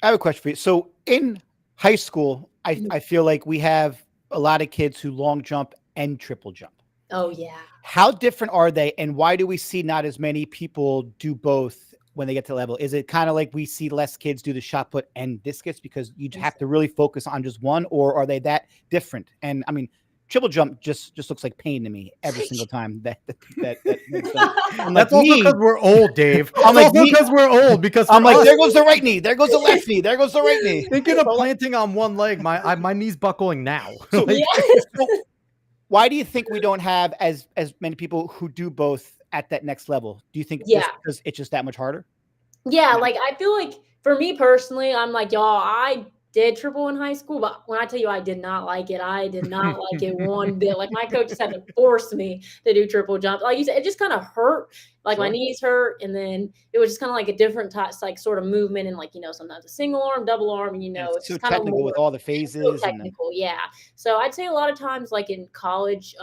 I have a question for you. So in high school, Mhm. I feel like we have a lot of kids who long jump and triple jump. Oh yeah. How different are they, and why do we see not as many people do both when they get to the level? Is it kind of like we see less kids do the shot put and discus because you have to really focus on just one, or are they that different? And I mean, triple jump just looks like pain to me every single time. I'm That's like, also me, because we're old, Dave. I'm like, also me- because we're old. Because I'm for like, us, there goes the right knee, there goes the left knee, there goes the right knee. thinking of So, like, planting on one leg, my knee's buckling now. So- Like, Yes. so why do you think we don't have as many people who do both at that next level? Do you think Yeah. just because it's just that much harder? Yeah, like I feel like for me personally, I'm like, y'all, I did triple in high school, but when I tell you I did not like it, I did not like it one bit. Like my coach just had to force me to do triple jump. Like you said, it just kind of hurt. Like my Sure. knees hurt, and then it was just kind of like a different type, like sort of movement, and like sometimes a single arm, double arm, and it's so just kind of technical with more all the phases. so And technical, yeah. So I'd say a lot of times, like in college,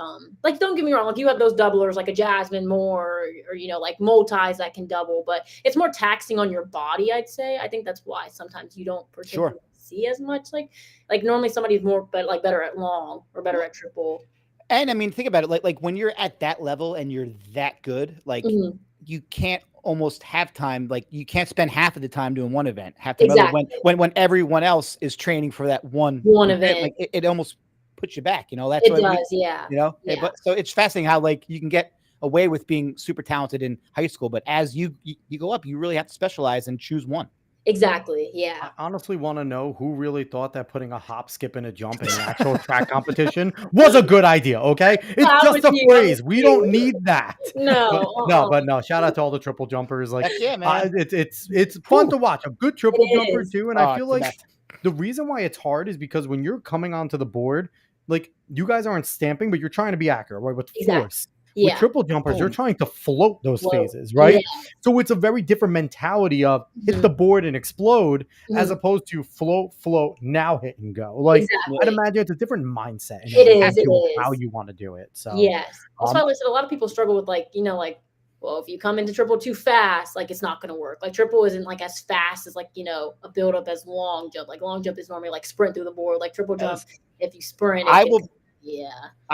like don't get me wrong, like you have those doublers, like a Jasmine Moore, or like multis that can double, but it's more taxing on your body. I'd say. I think that's why sometimes you don't particularly see as much. Like normally somebody's more, but like better at long or better at triple. I mean, think about it. Like when you're at that level and you're that good, like Mhm. you can't almost have time. Like you can't spend half of the time doing one event, half the other Exactly. when everyone else is training for that one event. Like it almost puts you back. That's It what does, yeah. Yeah, Yeah. but so it's fascinating how like you can get away with being super talented in high school, but as you go up, you really have to specialize and choose one. Exactly, yeah. I honestly want to know who really thought that putting a hop, skip, and a jump in the actual track competition was a good idea. Okay, it's That just was a you, that phrase. was We you. don't need that. No, But no. Shout out to all the triple jumpers. Like, Heck yeah, man. it's fun to watch. A good triple It jumper is. too. And Oh, I feel it's the like best. the reason why it's hard is because when you're coming onto the board, like you guys aren't stamping, but you're trying to be accurate, right? With Exactly. force. Yeah. With triple jumpers, you're Boom. trying to float those Float. phases, right? Yeah. So it's a very different mentality of hit Mhm. the board and explode as Mhm. opposed to float, now hit and go. Like Exactly. I'd imagine it's a different mindset and It is, attitude it of is. how you want to do it. So Yes. That's why I listen, a lot of people struggle with like, well, if you come into triple too fast, like it's not going to work. Like triple isn't like as fast as like, a build up as long jump. Like long jump is normally like sprint through the board. Like triple jump, if you sprint, I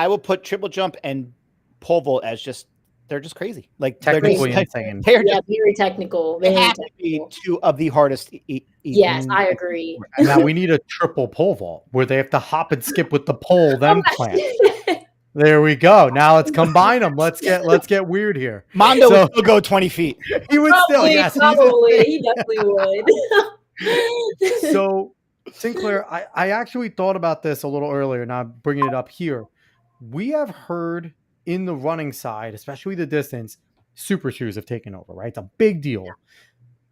will put triple jump and pole vault as they're just crazy. Like technically they're insane. They're yeah, just very technical. they Very have to be technical. two of the hardest. Yes, I agree. And now we need a triple pole vault where they have to hop and skip with the pole, then plant. There we go. Now let's combine them. Let's get weird here. Mondo would still go 20 feet. He would still, Probably, yes. probably. He definitely would. So, Sinclair, I actually thought about this a little earlier. Now I'm bringing it up here. We have heard in the running side, especially the distance, super shoes have taken over, right? It's a big deal.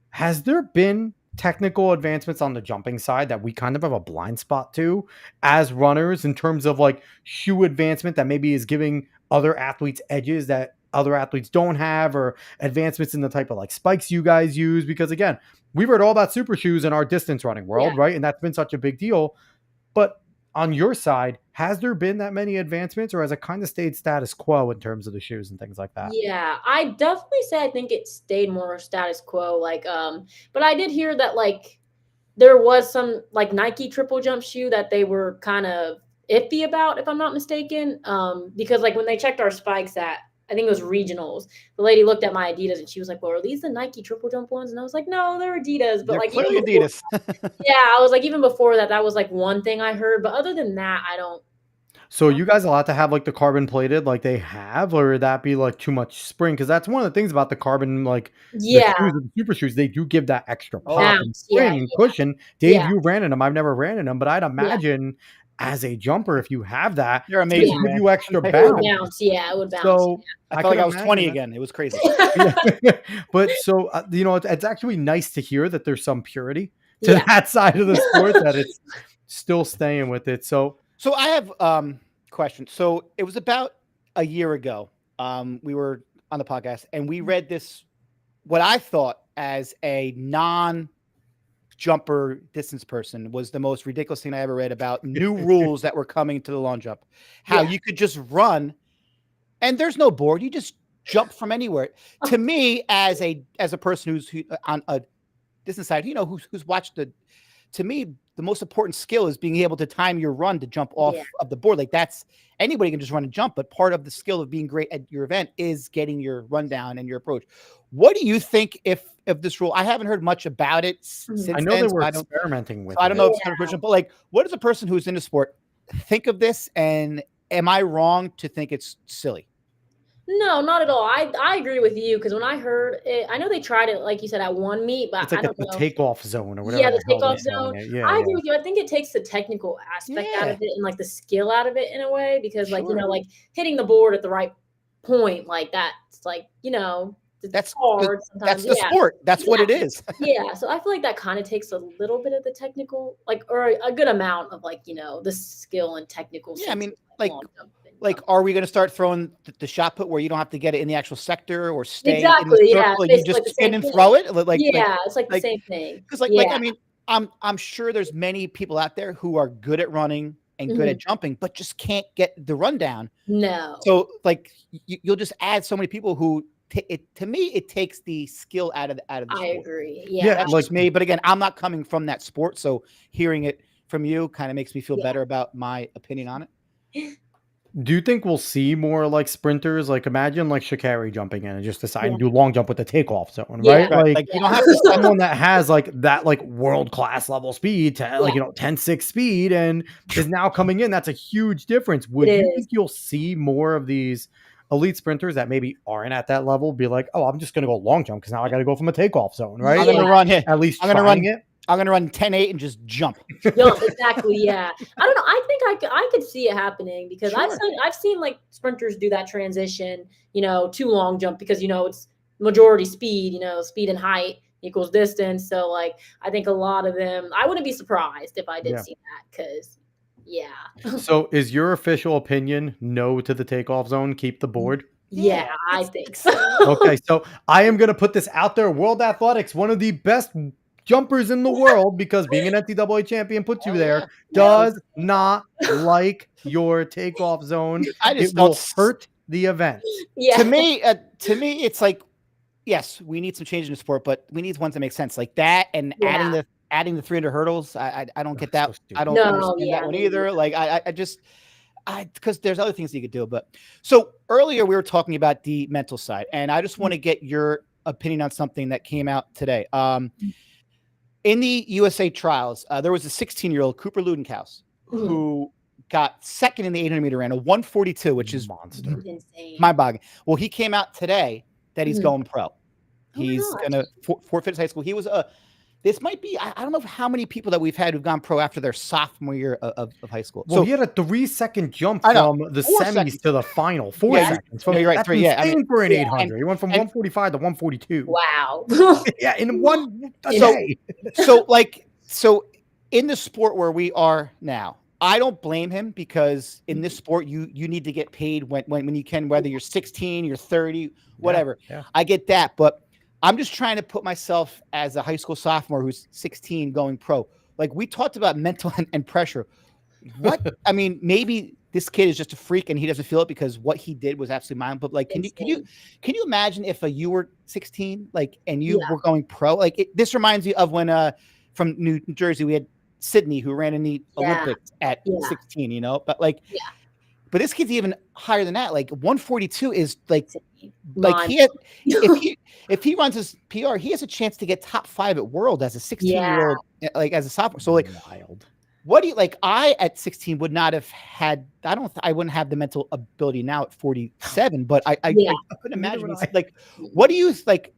Has there been technical advancements on the jumping side that we kind of have a blind spot to as runners in terms of like shoe advancement that maybe is giving other athletes edges that other athletes don't have, or advancements in the type of like spikes you guys use? Because again, we've heard all about super shoes in our distance running world, right? And that's been such a big deal. But on your side, has there been that many advancements, or has it kind of stayed status quo in terms of the shoes and things like that? Yeah, I definitely say I think it stayed more status quo. Like, but I did hear that like there was some like Nike triple jump shoe that they were kind of iffy about, if I'm not mistaken. Because like when they checked our spikes at I think it was regionals. The lady looked at my Adidas and she was like, well, are these the Nike triple jump ones? And I was like, no, they're Adidas. But They're like, clearly even before, Adidas. yeah, I was like, even before that, that was like one thing I heard. But other than that, I don't. So are you guys allowed to have like the carbon plated like they have, or would that be like too much spring? Because that's one of the things about the carbon, like the Yeah, shoes, the super shoes, they do give that extra Oh, pop and bounce. Yeah, spring and cushion. Dave, yeah, you ran in them. I've never ran in them, but I'd yeah, imagine as a jumper, if you have that, You're they amazing, yeah. give man. you extra It would bounce. bounce. Yeah, it would bounce. So I I felt could like I was 20 imagine that. again. It was crazy. Yeah. But so, it's actually nice to hear that there's some purity to Yeah. that side of the sport, that it's still staying with it. So So I have questions. So it was about a year ago. We were on the podcast and we read this, what I thought as a non-jumper distance person was the most ridiculous thing I ever read about new rules that were coming to the long jump. How Yeah. you could just run and there's no board. You just jump from anywhere. To me, as a person who's on a distance side, who's watched to me, the most important skill is being able to time your run to jump off Yeah. of the board. Like that's anybody can just run and jump, but part of the skill of being great at your event is getting your rundown and your approach. What do you think if this rule? I haven't heard much about it since I know then. they So were I don't, experimenting with I don't it. know if it's 100%, but like, what does a person who's in the sport think of this? And am I wrong to think it's silly? No, not at all. I agree with you because when I heard it, I know they tried it, like you said, at one meet, but It's like I don't the know. takeoff zone or whatever Yeah, the the hell they're takeoff zone. calling it. Yeah, I yeah. agree with you. I think it takes the technical aspect out Yeah, of it and like the skill out of it in a way because like, sure. like hitting the board at the right point, like that's like, it's That's hard that's sometimes. the Yeah. sport. That's what it Exactly. is. Yeah. So I feel like that kind of takes a little bit of the technical, like, or a good amount of like, the skill and technical Yeah, I mean, sense of, like, long jump and Like, jump. are we going to start throwing the shot put where you don't have to get it in the actual sector or stay in the Exactly. Yeah. circle? It's You basically just like the spin same and thing. throw it, Yeah, it's like the like same thing. because I Yeah. mean, I'm sure there's many people out there who are good at running and good at jumping, but just can't get the rundown. No. So like you'll just add so many people who to me it takes the skill out of the I sport. agree. Yeah, Yeah. That's like just me. But again, I'm not coming from that sport, so hearing it from you kind of makes me feel Yeah. better about my opinion on it. do you think we'll see more like sprinters? Like imagine like Sha'Carri jumping in and just deciding Yeah. to do long jump with the takeoff zone, Yeah. right? Right. Like You don't have to someone that has like that like world class level speed to like 10-6 speed and is now coming in. That's a huge difference. Would It you is. think you'll see more of these elite sprinters that maybe aren't at that level be like, oh, I'm just gonna go long jump because now I got to go from a takeoff zone, right? I'm gonna Like, run here. at least I'm gonna trying run it. I'm gonna run 10-8 and just jump. Jump, exactly. Yeah. I don't know. I think I could see it happening because Sure. I've seen like sprinters do that transition, to long jump because it's majority speed, speed and height equals distance. So like I think a lot of them, I wouldn't be surprised if I did Yeah. see that because yeah. So is your official opinion no to the takeoff zone? Keep the board. Yeah, I think so. Okay, so I am going to put this out there. World Athletics, one of the best jumpers in the world, because being an NCAA champion puts you Oh, there, yeah. does not like your takeoff zone. I It just will don't hurt the event. Yeah. to me, it's like, yes, we need some change in the sport, but we need ones that make sense, like that, and Yeah. adding the 300 hurdles. I don't get that. So stupid. I don't No, understand yeah, that one me either. neither. Like I just because there's other things you could do. But so earlier we were talking about the mental side, and I just want to get your opinion on something that came out today. In the USA trials, there was a 16-year-old Cooper Ludenkaus who got second in the 800-meter, ran a 142, which is monster. Insane. mind-boggling. Well, he came out today that he's going pro. my He's gosh. gonna forfeit high school. He was this might be, I don't know how many people that we've had who've gone pro after their sophomore year of high school. Well, So he had a 3-second jump I know, from the 4 semis seconds. to the final. 4 Yeah, seconds. From, you're right, that's 3, yeah, I mean, insane for an yeah, 800. He went from and- 145 to 142. Wow. Yeah, in one a So- day. so in the sport where we are now, I don't blame him because in this sport you need to get paid when you can, whether you're 16, you're 30, whatever. Yeah. I get that, but I'm just trying to put myself as a high school sophomore who's 16 going pro. Like we talked about mental and pressure. What I mean, maybe this kid is just a freak and he doesn't feel it because what he did was absolutely mind. But like, can you imagine if you were 16, like, and you were going pro? Like this reminds me of when from New Jersey we had Sydney who ran in the Olympics at 16. But like, but this kid's even higher than that. Like 142 is like Mon- he had, if he runs his PR, he has a chance to get top 5 at World as a 16-year-old, like as a sophomore. So like, wild. what do you like? I at 16 would not have had. I wouldn't have the mental ability now at 47. But I couldn't imagine. Like, what do you like?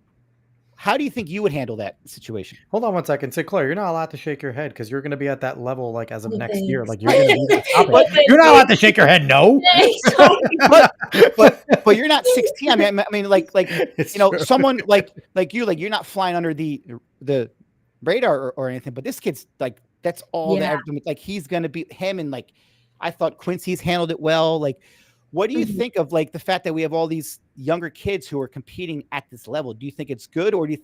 How do you think you would handle that situation? Hold on one second. Synclair, you're not allowed to shake your head because you're going to be at that level like as of next year. Like you're going to be that. You're not allowed to shake your head. No. but you're not 16. I mean, like it's true. Someone like you, like you're not flying under the radar or anything. But this kid's like that's all that. Like he's going to be him, and like I thought Quincy's handled it well. Like, what do you think of like the fact that we have all these younger kids who are competing at this level? Do you think it's good, or do you?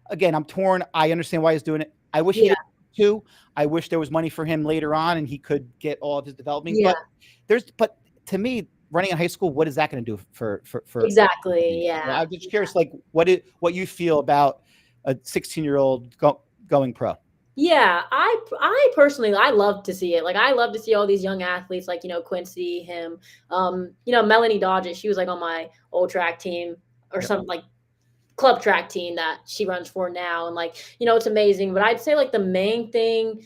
Again, I'm torn. I understand why he's doing it. I wish he did too. I wish there was money for him later on, and he could get all of his development. But to me, running in high school, what is that going to do for exactly? Yeah, I'm just curious, like what you feel about a 16-year-old going pro. Yeah, I personally, I love to see it. Like, I love to see all these young athletes, like, Quincy, him, Melanie Dodgett. She was like on my old track team or something, like club track team that she runs for now. And like, it's amazing. But I'd say like the main thing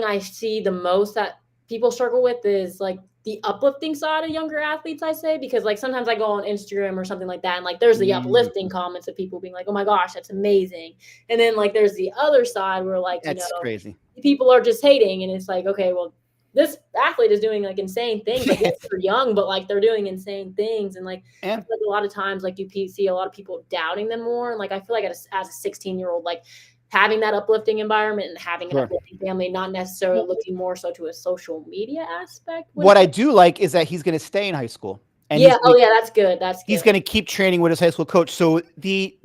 I see the most that people struggle with is like the uplifting side of younger athletes, I say, because like sometimes I go on Instagram or something like that, and like there's the uplifting comments of people being like, oh my gosh, that's amazing. And then like there's the other side where like, that's crazy. People are just hating, and it's like, okay, well, this athlete is doing like insane things. Like they're young, but like they're doing insane things. And like, I feel like a lot of times, like you see a lot of people doubting them more. And like, I feel like as a 16-year-old, like having that uplifting environment and having an uplifting family, not necessarily looking more so to a social media aspect. What I do like is that he's going to stay in high school. And that's good. That's good. He's going to keep training with his high school coach. So the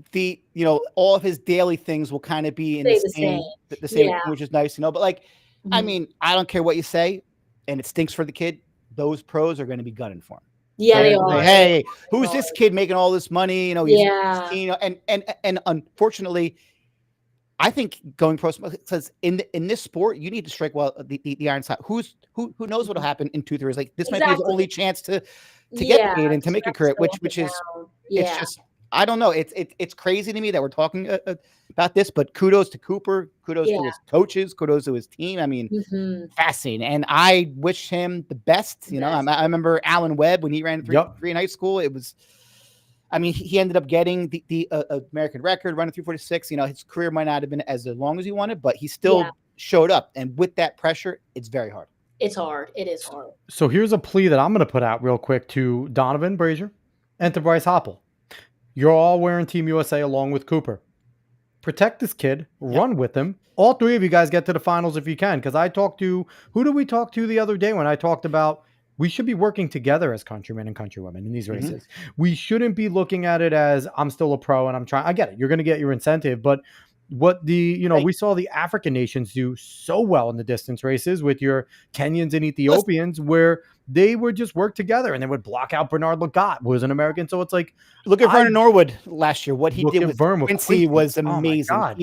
all of his daily things will kind of be in the same, which is nice, But like, I mean, I don't care what you say, and it stinks for the kid. Those pros are going to be gunning for him. Yeah, they are. Hey, who's this kid making all this money? He's, and unfortunately, I think going pro says in this sport, you need to strike while the iron's hot. Who knows what'll happen in 2 years? Like this might be his only chance to get paid and to make a career, which is it's just I don't know. It's crazy to me that we're talking about this, but kudos to Cooper, kudos to his coaches, kudos to his team. I mean, fascinating, and I wish him the best. I remember Alan Webb when he ran 3 in high school. It was. I mean, he ended up getting the American record, running 3:46. His career might not have been as long as he wanted, but he still showed up. And with that pressure, it's very hard. It's hard. It is hard. So here's a plea that I'm going to put out real quick to Donovan Brazier and to Bryce Hoppel. You're all wearing Team USA along with Cooper. Protect this kid. Run with him. All 3 of you guys get to the finals if you can. Because who did we talk to the other day when I talked about we should be working together as countrymen and countrywomen in these races. We shouldn't be looking at it as I'm still a pro and I'm trying. I get it. You're going to get your incentive, but what we saw the African nations do so well in the distance races with your Kenyans and Ethiopians where they would just work together and they would block out Bernard Lagat, who was an American. So it's like, look at Vernon Norwood last year. What he did with Quincy was amazing. Oh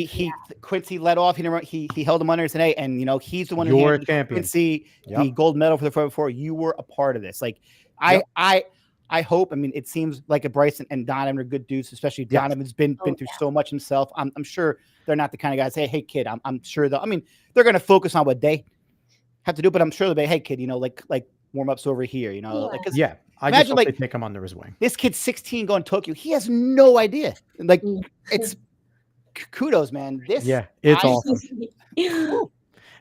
Quincy led off. He held him under his knee, and he's the one who handed Quincy the gold medal for the 4x4. You were a part of this. Like I hope. I mean, it seems like a Bryce and Donovan are good dudes, especially Donovan's been through so much himself. I'm sure they're not the kind of guys. Hey kid, I'm sure they're going to focus on what they have to do, but I'm sure they'll be, hey kid, like warm ups over here, I just hope they take him under his wing. This kid's 16 going to Tokyo. He has no idea. Like it's kudos, man. It's awesome.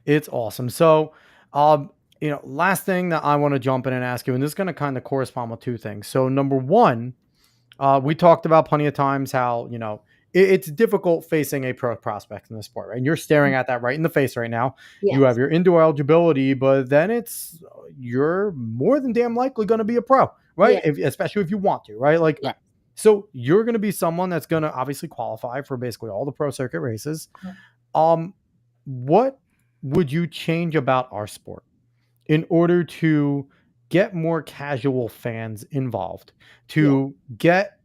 It's awesome. So, last thing that I want to jump in and ask you, and this is going to kind of correspond with 2 things. So number 1, we talked about plenty of times how, it's difficult facing a pro prospect in the sport, right? And you're staring at that right in the face right now. Yes. You have your indoor eligibility, but then you're more than damn likely going to be a pro, right? Especially if you want to, right? Like, so you're going to be someone that's going to obviously qualify for basically all the pro circuit races. What would you change about our sport in order to get more casual fans involved, to get,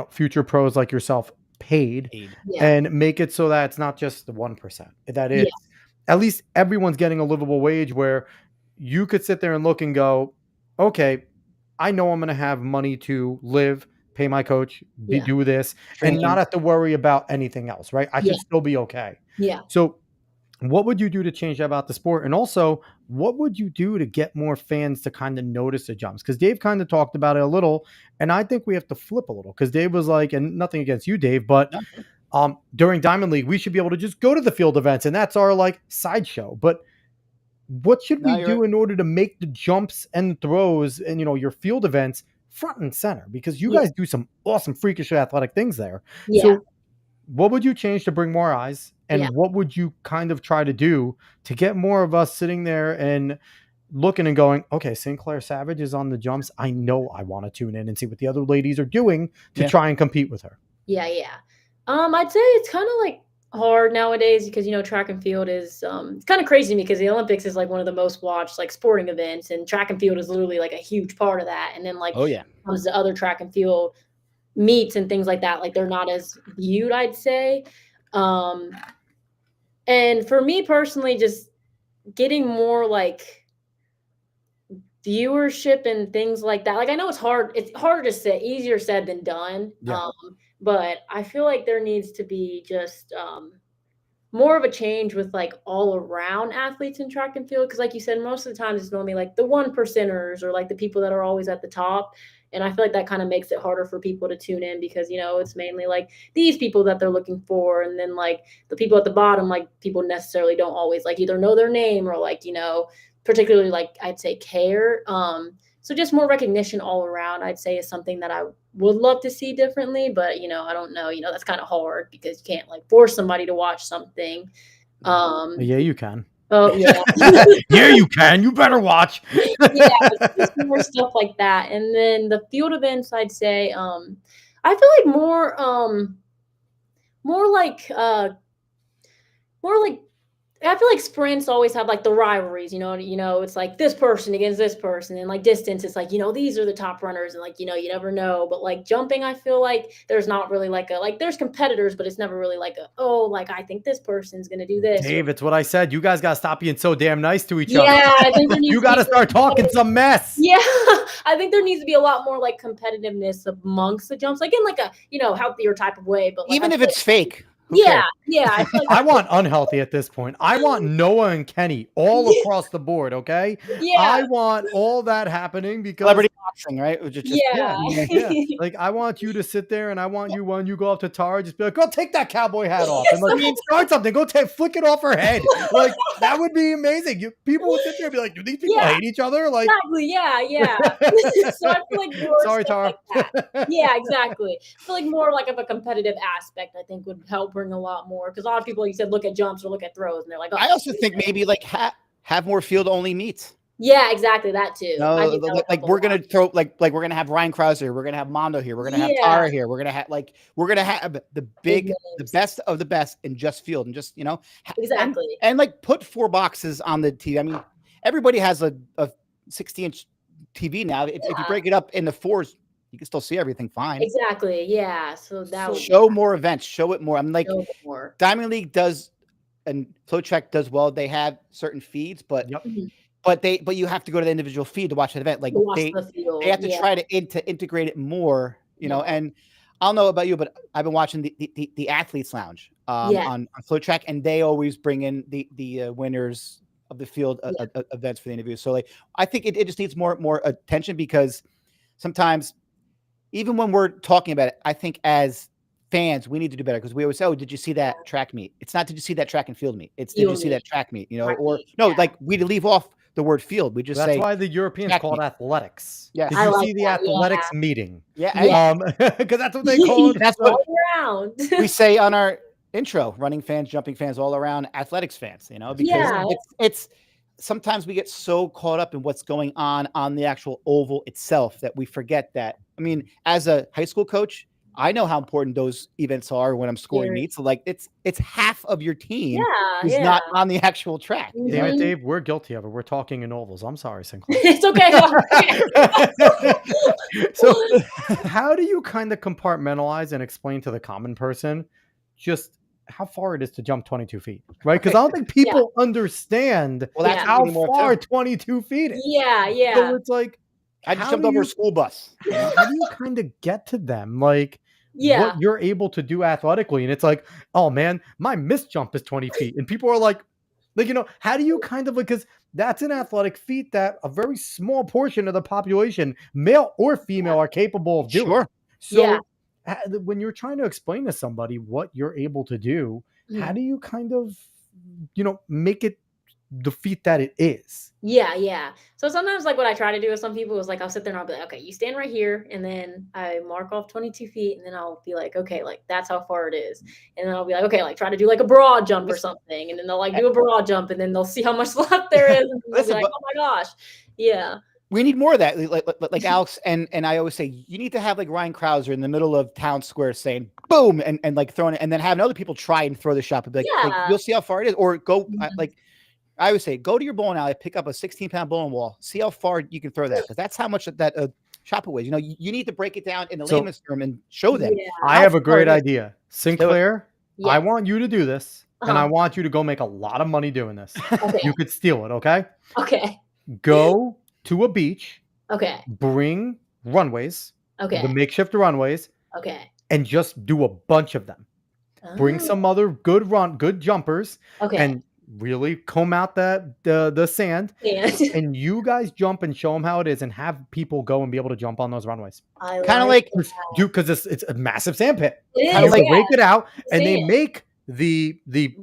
future pros like yourself paid and make it so that it's not just the 1%, that it's at least everyone's getting a livable wage where, you could sit there and look and go, okay, I know I'm going to have money to live, pay my coach, Yeah. do this, and not have to worry about anything else, right? I Yeah. should still be okay. Yeah. So what would you do to change that about the sport? And also, what would you do to get more fans to kind of notice the jumps? Because Dave kind of talked about it a little, and I think we have to flip a little, because Dave was like, and nothing against you, Dave, but during Diamond League, we should be able to just go to the field events, and that's our like sideshow. But what should we do in order to make the jumps and throws and, your field events front and center? Because you guys do some awesome, freakish athletic things there. Yeah. So what would you change to bring more eyes? And Yeah. what would you kind of try to do to get more of us sitting there and looking and going, okay, Synclair Savage is on the jumps. I know I want to tune in and see what the other ladies are doing to try and compete with her. Yeah. I'd say it's kind of like hard nowadays because, track and field is, it's kind of crazy to me because the Olympics is like one of the most watched like sporting events, and track and field is literally like a huge part of that. And then like, comes to other track and field meets and things like that, like they're not as viewed, I'd say. And for me personally, just getting more like viewership and things like that. Like, I know it's hard. It's harder to say, easier said than done. Yeah. But I feel like there needs to be just more of a change with like all around athletes in track and field. Cause like you said, most of the times it's normally like the 1%ers or like the people that are always at the top. And I feel like that kind of makes it harder for people to tune in because, it's mainly like these people that they're looking for. And then like the people at the bottom, like people necessarily don't always like either know their name or like, particularly like I'd say care. So just more recognition all around, I'd say, is something that I would love to see differently. But, I don't know, that's kind of hard because you can't like force somebody to watch something. Yeah, you can. Oh, yeah. Yeah, you can. You better watch. Yeah, just more stuff like that. And then the field events, I'd say, I feel like I feel like sprints always have like the rivalries, it's like this person against this person, and like distance, it's like, these are the top runners, and like, you never know. But like jumping, I feel like there's not really like there's competitors, but it's never really like I think this person's gonna do this. Dave, it's what I said. You guys gotta stop being so damn nice to each other. Yeah, I think you gotta start talking some mess. Yeah, I think there needs to be a lot more like competitiveness amongst the jumps, like in like a healthier type of way. But like, even if it's fake. Yeah. I want unhealthy at this point. I want Noah and Kenny all across the board, okay? Yeah. I want all that happening because celebrity boxing, right? Yeah. Like I want you to sit there, and I want you when you go up to Tara, just be like, "Go take that cowboy hat off," and like start something. Go flick it off her head. Like that would be amazing. People would sit there and be like, "Do these people hate each other?" Like exactly, yeah. So I feel like more sorry, Tara. Like that. Yeah, exactly. I feel like more like of a competitive aspect, I think, would help bring a lot more, because a lot of people, you said, look at jumps or look at throws, and they're like, I also think maybe like have more field only meets. Yeah, exactly, that too. Like we're gonna throw like we're gonna have Ryan Krause here, we're gonna have Mondo here, we're gonna have Tara here, we're gonna have the best of the best in just field, and just exactly and like put 4 boxes on the TV. I mean, everybody has a 60-inch TV now. If you break it up into 4s, you can still see everything fine. Exactly. Yeah. So that show more events, show it more. I'm like, Diamond League does and Flow Track does well. They have certain feeds, but you have to go to the individual feed to watch the event. Like they have to try to integrate it more, and I don't know about you, but I've been watching the Athletes Lounge on Flow Track, and they always bring in the winners of the field events for the interviews. So like, I think it just needs more attention, because sometimes, even when we're talking about it, I think as fans, we need to do better, because we always say, "Oh, did you see that track meet?" It's not, "Did you see that track and field meet?" It's, "Did you see that track meet?" Or no, like we leave off the word field. We just that's say, why the Europeans call it athletics. Yeah, did you see the athletics meeting? Yeah, because that's what they call it. That's what all around. we say on our intro: running fans, jumping fans, all around athletics fans. Because it's sometimes we get so caught up in what's going on the actual oval itself that we forget that. I mean, as a high school coach, I know how important those events are when I'm scoring meets. So like it's half of your team who's not on the actual track. Damn it, Dave, we're guilty of it. We're talking in ovals. I'm sorry, Synclair. It's okay. So how do you kind of compartmentalize and explain to the common person just how far it is to jump 22 feet, right? Because I don't think people understand that's how more far too. 22 feet is. Yeah, So yeah, it's like, I just how jumped do over a you school bus. You know? how do you kind of get to them? Like yeah. what you're able to do athletically. And it's like, oh man, my missed jump is 20 feet. And people are like, how do you kind of like, because that's an athletic feat that a very small portion of the population, male or female, are capable of doing. Sure. So when you're trying to explain to somebody what you're able to do, how Mhm. do you kind of, make it the feat that it is? Yeah, yeah. So sometimes like what I try to do with some people is like I'll sit there and I'll be like, okay, you stand right here, and then I mark off 22 feet, and then I'll be like, okay, like that's how far it is. And then I'll be like, okay, like try to do like a broad jump or something. And then they'll like do a broad jump, and then they'll see how much left there is, and they'll be like, oh my gosh. Yeah. We need more of that. Like Alex and I always say, you need to have like Ryan Krauser in the middle of town square saying boom and like throwing it, and then having other people try and throw the shot and be like you'll see how far it is. Or go like I always say, go to your bowling alley, pick up a 16-pound bowling ball, see how far you can throw that, because that's how much that shot put weighs. You need to break it down in the layman's term and show them. I have a great idea. Sinclair, Yeah. I want you to do this, and I want you to go make a lot of money doing this. You could steal it, okay? Okay. Go to a beach. Okay. Bring runways. Okay. The makeshift runways. Okay. And just do a bunch of them. Bring some other good jumpers. Okay. And really comb out the sand. And you guys jump and show them how it is, and have people go and be able to jump on those runways. Kind of like because it's a massive sand pit. Kind of like rake it out, and they make the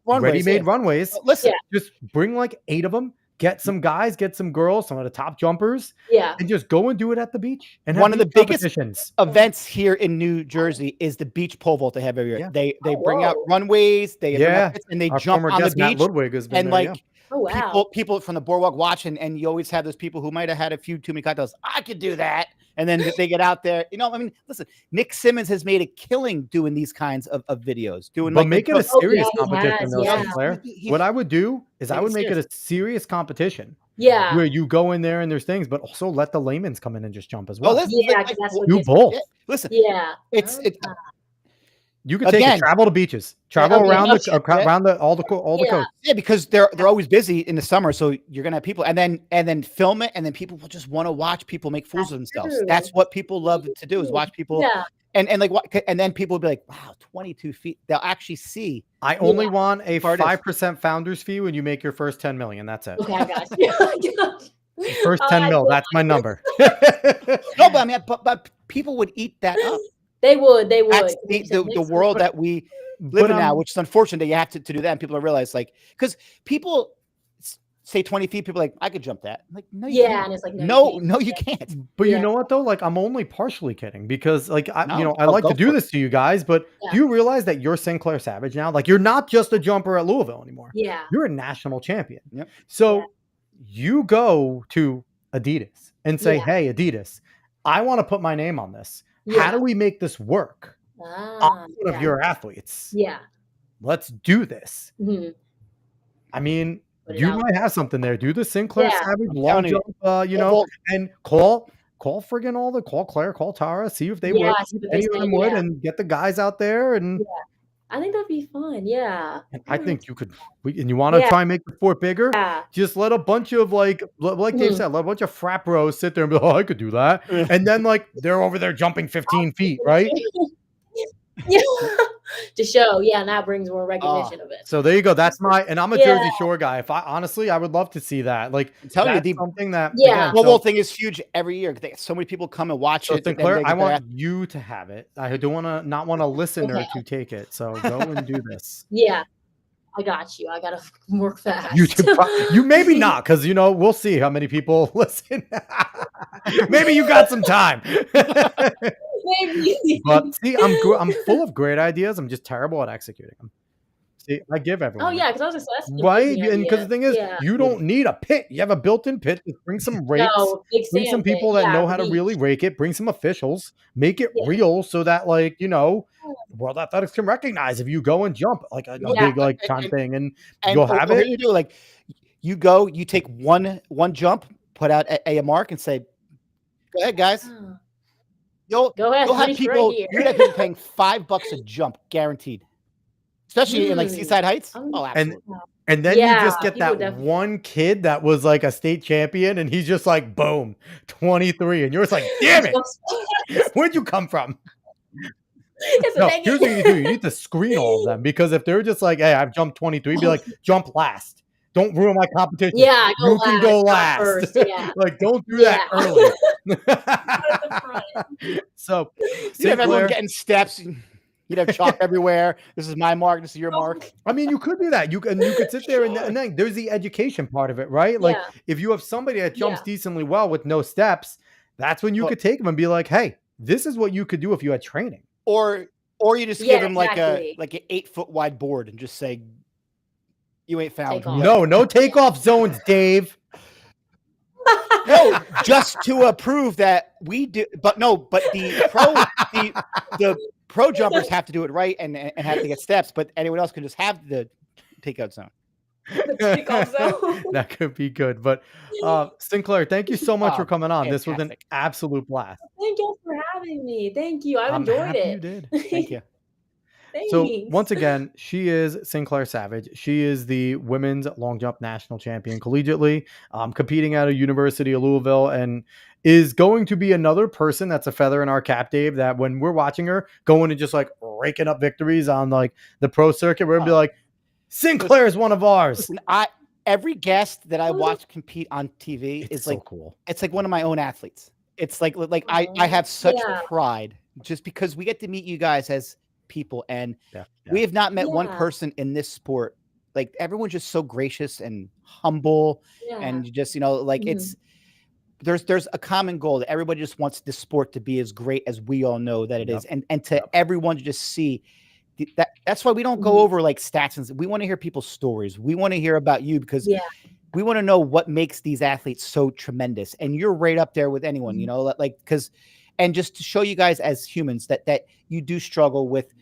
ready-made runways. Listen, just bring like 8 of them. Get some guys, get some girls, some of the top jumpers, and just go and do it at the beach. And one of the biggest competitions events here in New Jersey is the beach pole vault they have every year. Yeah. They bring out runways, they bring out pits, and they jump on the beach. Ludwig has been and there, like people from the boardwalk watch, and you always have those people who might have had a few too many cocktails. I could do that. And then they get out there. I mean, listen, Nick Simmons has made a killing doing these kinds of videos. But make it a serious competition, though, Sinclair. What I would do is I would make it a serious competition. Yeah. Where you go in there and there's things, but also let the layman's come in and just jump as well. Do both. Listen, it's you can travel to beaches, travel around all the coast. Yeah, because they're always busy in the summer, so you're gonna have people, and then film it, and then people will just want to watch people make fools of themselves. True. That's what people love to do, is watch people. Yeah. And like what, and then people will be like, wow, 22 feet. They'll actually see. I only want a 5% founders fee when you make your first 10 million. That's it. Okay, I got you. First 10 mil. That's my number. No, but I mean, but people would eat that up. They would. That's the world that we live in now, which is unfortunate that you have to do that. And people don't realize, like, because people say 20 feet, people are like, I could jump that. I'm like, no, you can't. And it's like, no, you can't. But you know what though? Like, I'm only partially kidding, because like I like to do this to you guys, but do you realize that you're Synclair Savage now? Like, you're not just a jumper at Louisville anymore. Yeah. You're a national champion. Yep. So you go to Adidas and say, hey, Adidas, I want to put my name on this. How do we make this work? One of your athletes. Yeah. Let's do this. Mm-hmm. I mean, you might have something there. Do the Synclair Savage long jump, and call Claire, call Tara, see if they would, any of them would, and get the guys out there. And I think that'd be fun. Yeah. And I think you could, and you want to try and make the sport bigger? Yeah. Just let a bunch of like Dave said, let a bunch of frat bros sit there and be like, oh, I could do that. And then like they're over there jumping 15 feet, right? Yeah. To show, and that brings more recognition of it. So there you go. That's and I'm a Jersey Shore guy. If I would love to see that. Like, tell you something that the whole thing is huge every year. So many people come and watch it. Sinclair, I want you to have it. I don't want a listener to take it. So go and do this. Yeah. I got you. I gotta work fast. You maybe not, because we'll see how many people listen. Maybe you got some time. Maybe. But see, I'm full of great ideas. I'm just terrible at executing them. See, I give everyone. Oh yeah, because I was just right, and because the thing is, you don't need a pit. You have a built-in pit. Just bring some rakes. Bring some people that know how to really rake it. Bring some officials. Make it real, so that World Athletics can recognize if you go and jump like a big time thing, and you'll have it. You do you go, you take one jump, put out a mark, and say, "Go ahead, guys." You'll have people. You're going to be paying $5 a jump, guaranteed. especially in like Mm. Seaside Heights. I'm- Oh, absolutely. And then you Yeah, just get people that definitely- one kid that was like a state champion, and he's just like, boom, 23, and you're just like, damn it, where'd you come from? It's a No, dang here's it. what you do. You need to screen all of them, because if they're just like, hey, I've jumped 23, be like, jump last. Don't ruin my competition. Yeah, go You can go not last. first, yeah. Like, don't do that Yeah. early. At the front. So, You'd have everyone Sinclair, getting steps. You'd have chalk everywhere. This is my mark. This is your mark. I mean, you could do that. You could sit there and then there's the education part of it, right? Like, Yeah. if you have somebody that jumps Yeah. decently well with no steps, that's when you Well- could take them and be like, hey, this is what you could do if you had training. Or you just Yeah, give him exactly. like an 8-foot wide board and just say, you ain't found. Take off. No takeoff zones, Dave. No, just to prove that we do. But no, but the pro jumpers have to do it right and have to get steps. But anyone else can just have the takeout zone. The takeoff zone. That could be good. But Sinclair, thank you so much for coming on. This was an fantastic. absolute blast. Thank you for having me. Thank you. I've I'm enjoyed happy it. you did. Thank you. So Thanks. once again, she is Synclair Savage. She is the women's long jump national champion collegiately, competing at a University of Louisville, and is going to be another person that's a feather in our cap, Dave, that when we're watching her going and just like raking up victories on like the pro circuit, we're gonna be like, Sinclair is one of ours. Listen, every guest that I watch compete on TV It's is so like cool. it's like one of my own athletes. It's like I have such Yeah. pride just because we get to meet you guys as people, and Yeah. we have not met one Yeah. person in this sport. Like everyone's just so gracious and humble, Yeah. and you just like it's there's a common goal that everybody just wants this sport to be as great as we all know that it is, and to everyone to just see that's why we don't go over like stats, and we want to hear people's stories. We want to hear about you because Yeah. we want to know what makes these athletes so tremendous, and you're right up there with anyone, you know, like because. And just to show you guys as humans that you do struggle with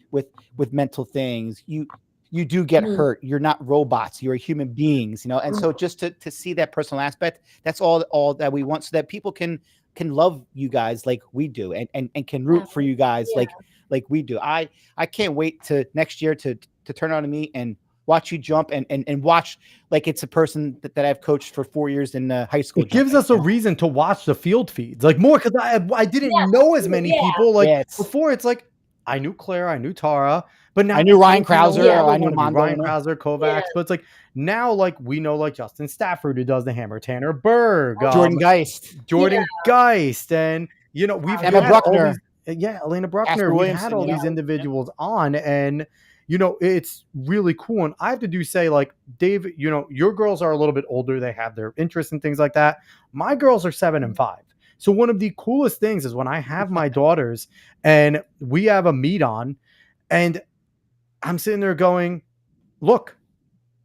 mental things. You do get hurt. You're not robots. You're human beings, you know. And so just to see that personal aspect, that's all that we want, so that people can love you guys like we do, and can root for you guys like we do. I can't wait to next year to turn on to me and watch you jump and watch like it's a person that I've coached for 4 years in high school. It gives us a reason to watch the field feeds like more, because I didn't know as many people like before. It's like I knew Claire, I knew Tara, but now I knew Ryan Krauser, I knew Mondo, Ryan Krauser, Kovacs, but it's like now like we know like Justin Stafford, who does the hammer, Tanner Berg, Jordan Geist, Geist, and you know we've Emma had all Bruckner. Elena Bruckner. Casper We've Williamson, had all these individuals on, and you know, it's really cool. And I have to say, like, Dave, you know, your girls are a little bit older. They have their interests and things like that. My girls are 7 and 5. So one of the coolest things is when I have my daughters and we have a meet on, and I'm sitting there going, look,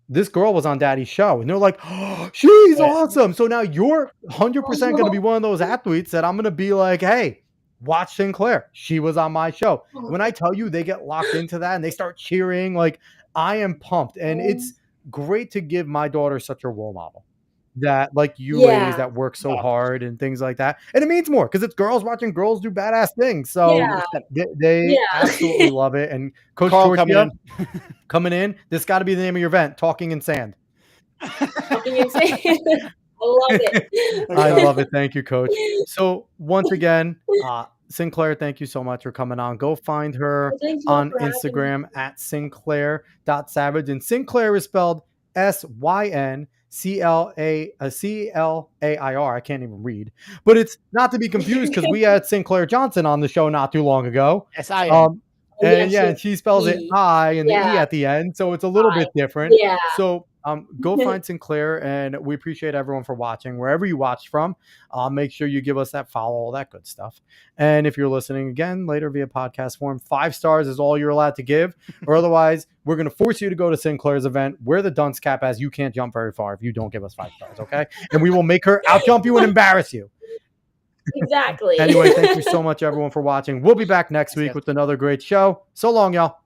this girl was on Daddy's show. And they're like, oh, she's awesome. So now you're 100% going to be one of those athletes that I'm going to be like, hey, watch Sinclair. She was on my show. When I tell you, they get locked into that and they start cheering. Like, I am pumped. And it's great to give my daughter such a role model that like you ladies that work so hard and things like that. And it means more because it's girls watching girls do badass things. So they absolutely love it. And Coach Carl Torchia coming in, this got to be the name of your event, Talking in Sand. Talking in Sand. I love it. I love it. Thank you, Coach. So once again, Sinclair, thank you so much for coming on. Go find her on Instagram at Synclair.savage. And Sinclair is spelled SYNCLAIR. I can't even read. But it's not to be confused because we had Sinclair Johnson on the show not too long ago. S-I-N. And she spells it I and the E at the end. So it's a little bit different. Yeah. So go find Sinclair, and we appreciate everyone for watching wherever you watch from. Make sure you give us that follow, all that good stuff. And if you're listening again later via podcast form, 5 stars is all you're allowed to give, or otherwise we're going to force you to go to Sinclair's event where the dunce cap, as you can't jump very far if you don't give us 5 stars. Okay. And we will make her out jump you and embarrass you. Exactly. Anyway, thank you so much everyone for watching. We'll be back next week with another great show. So long, y'all.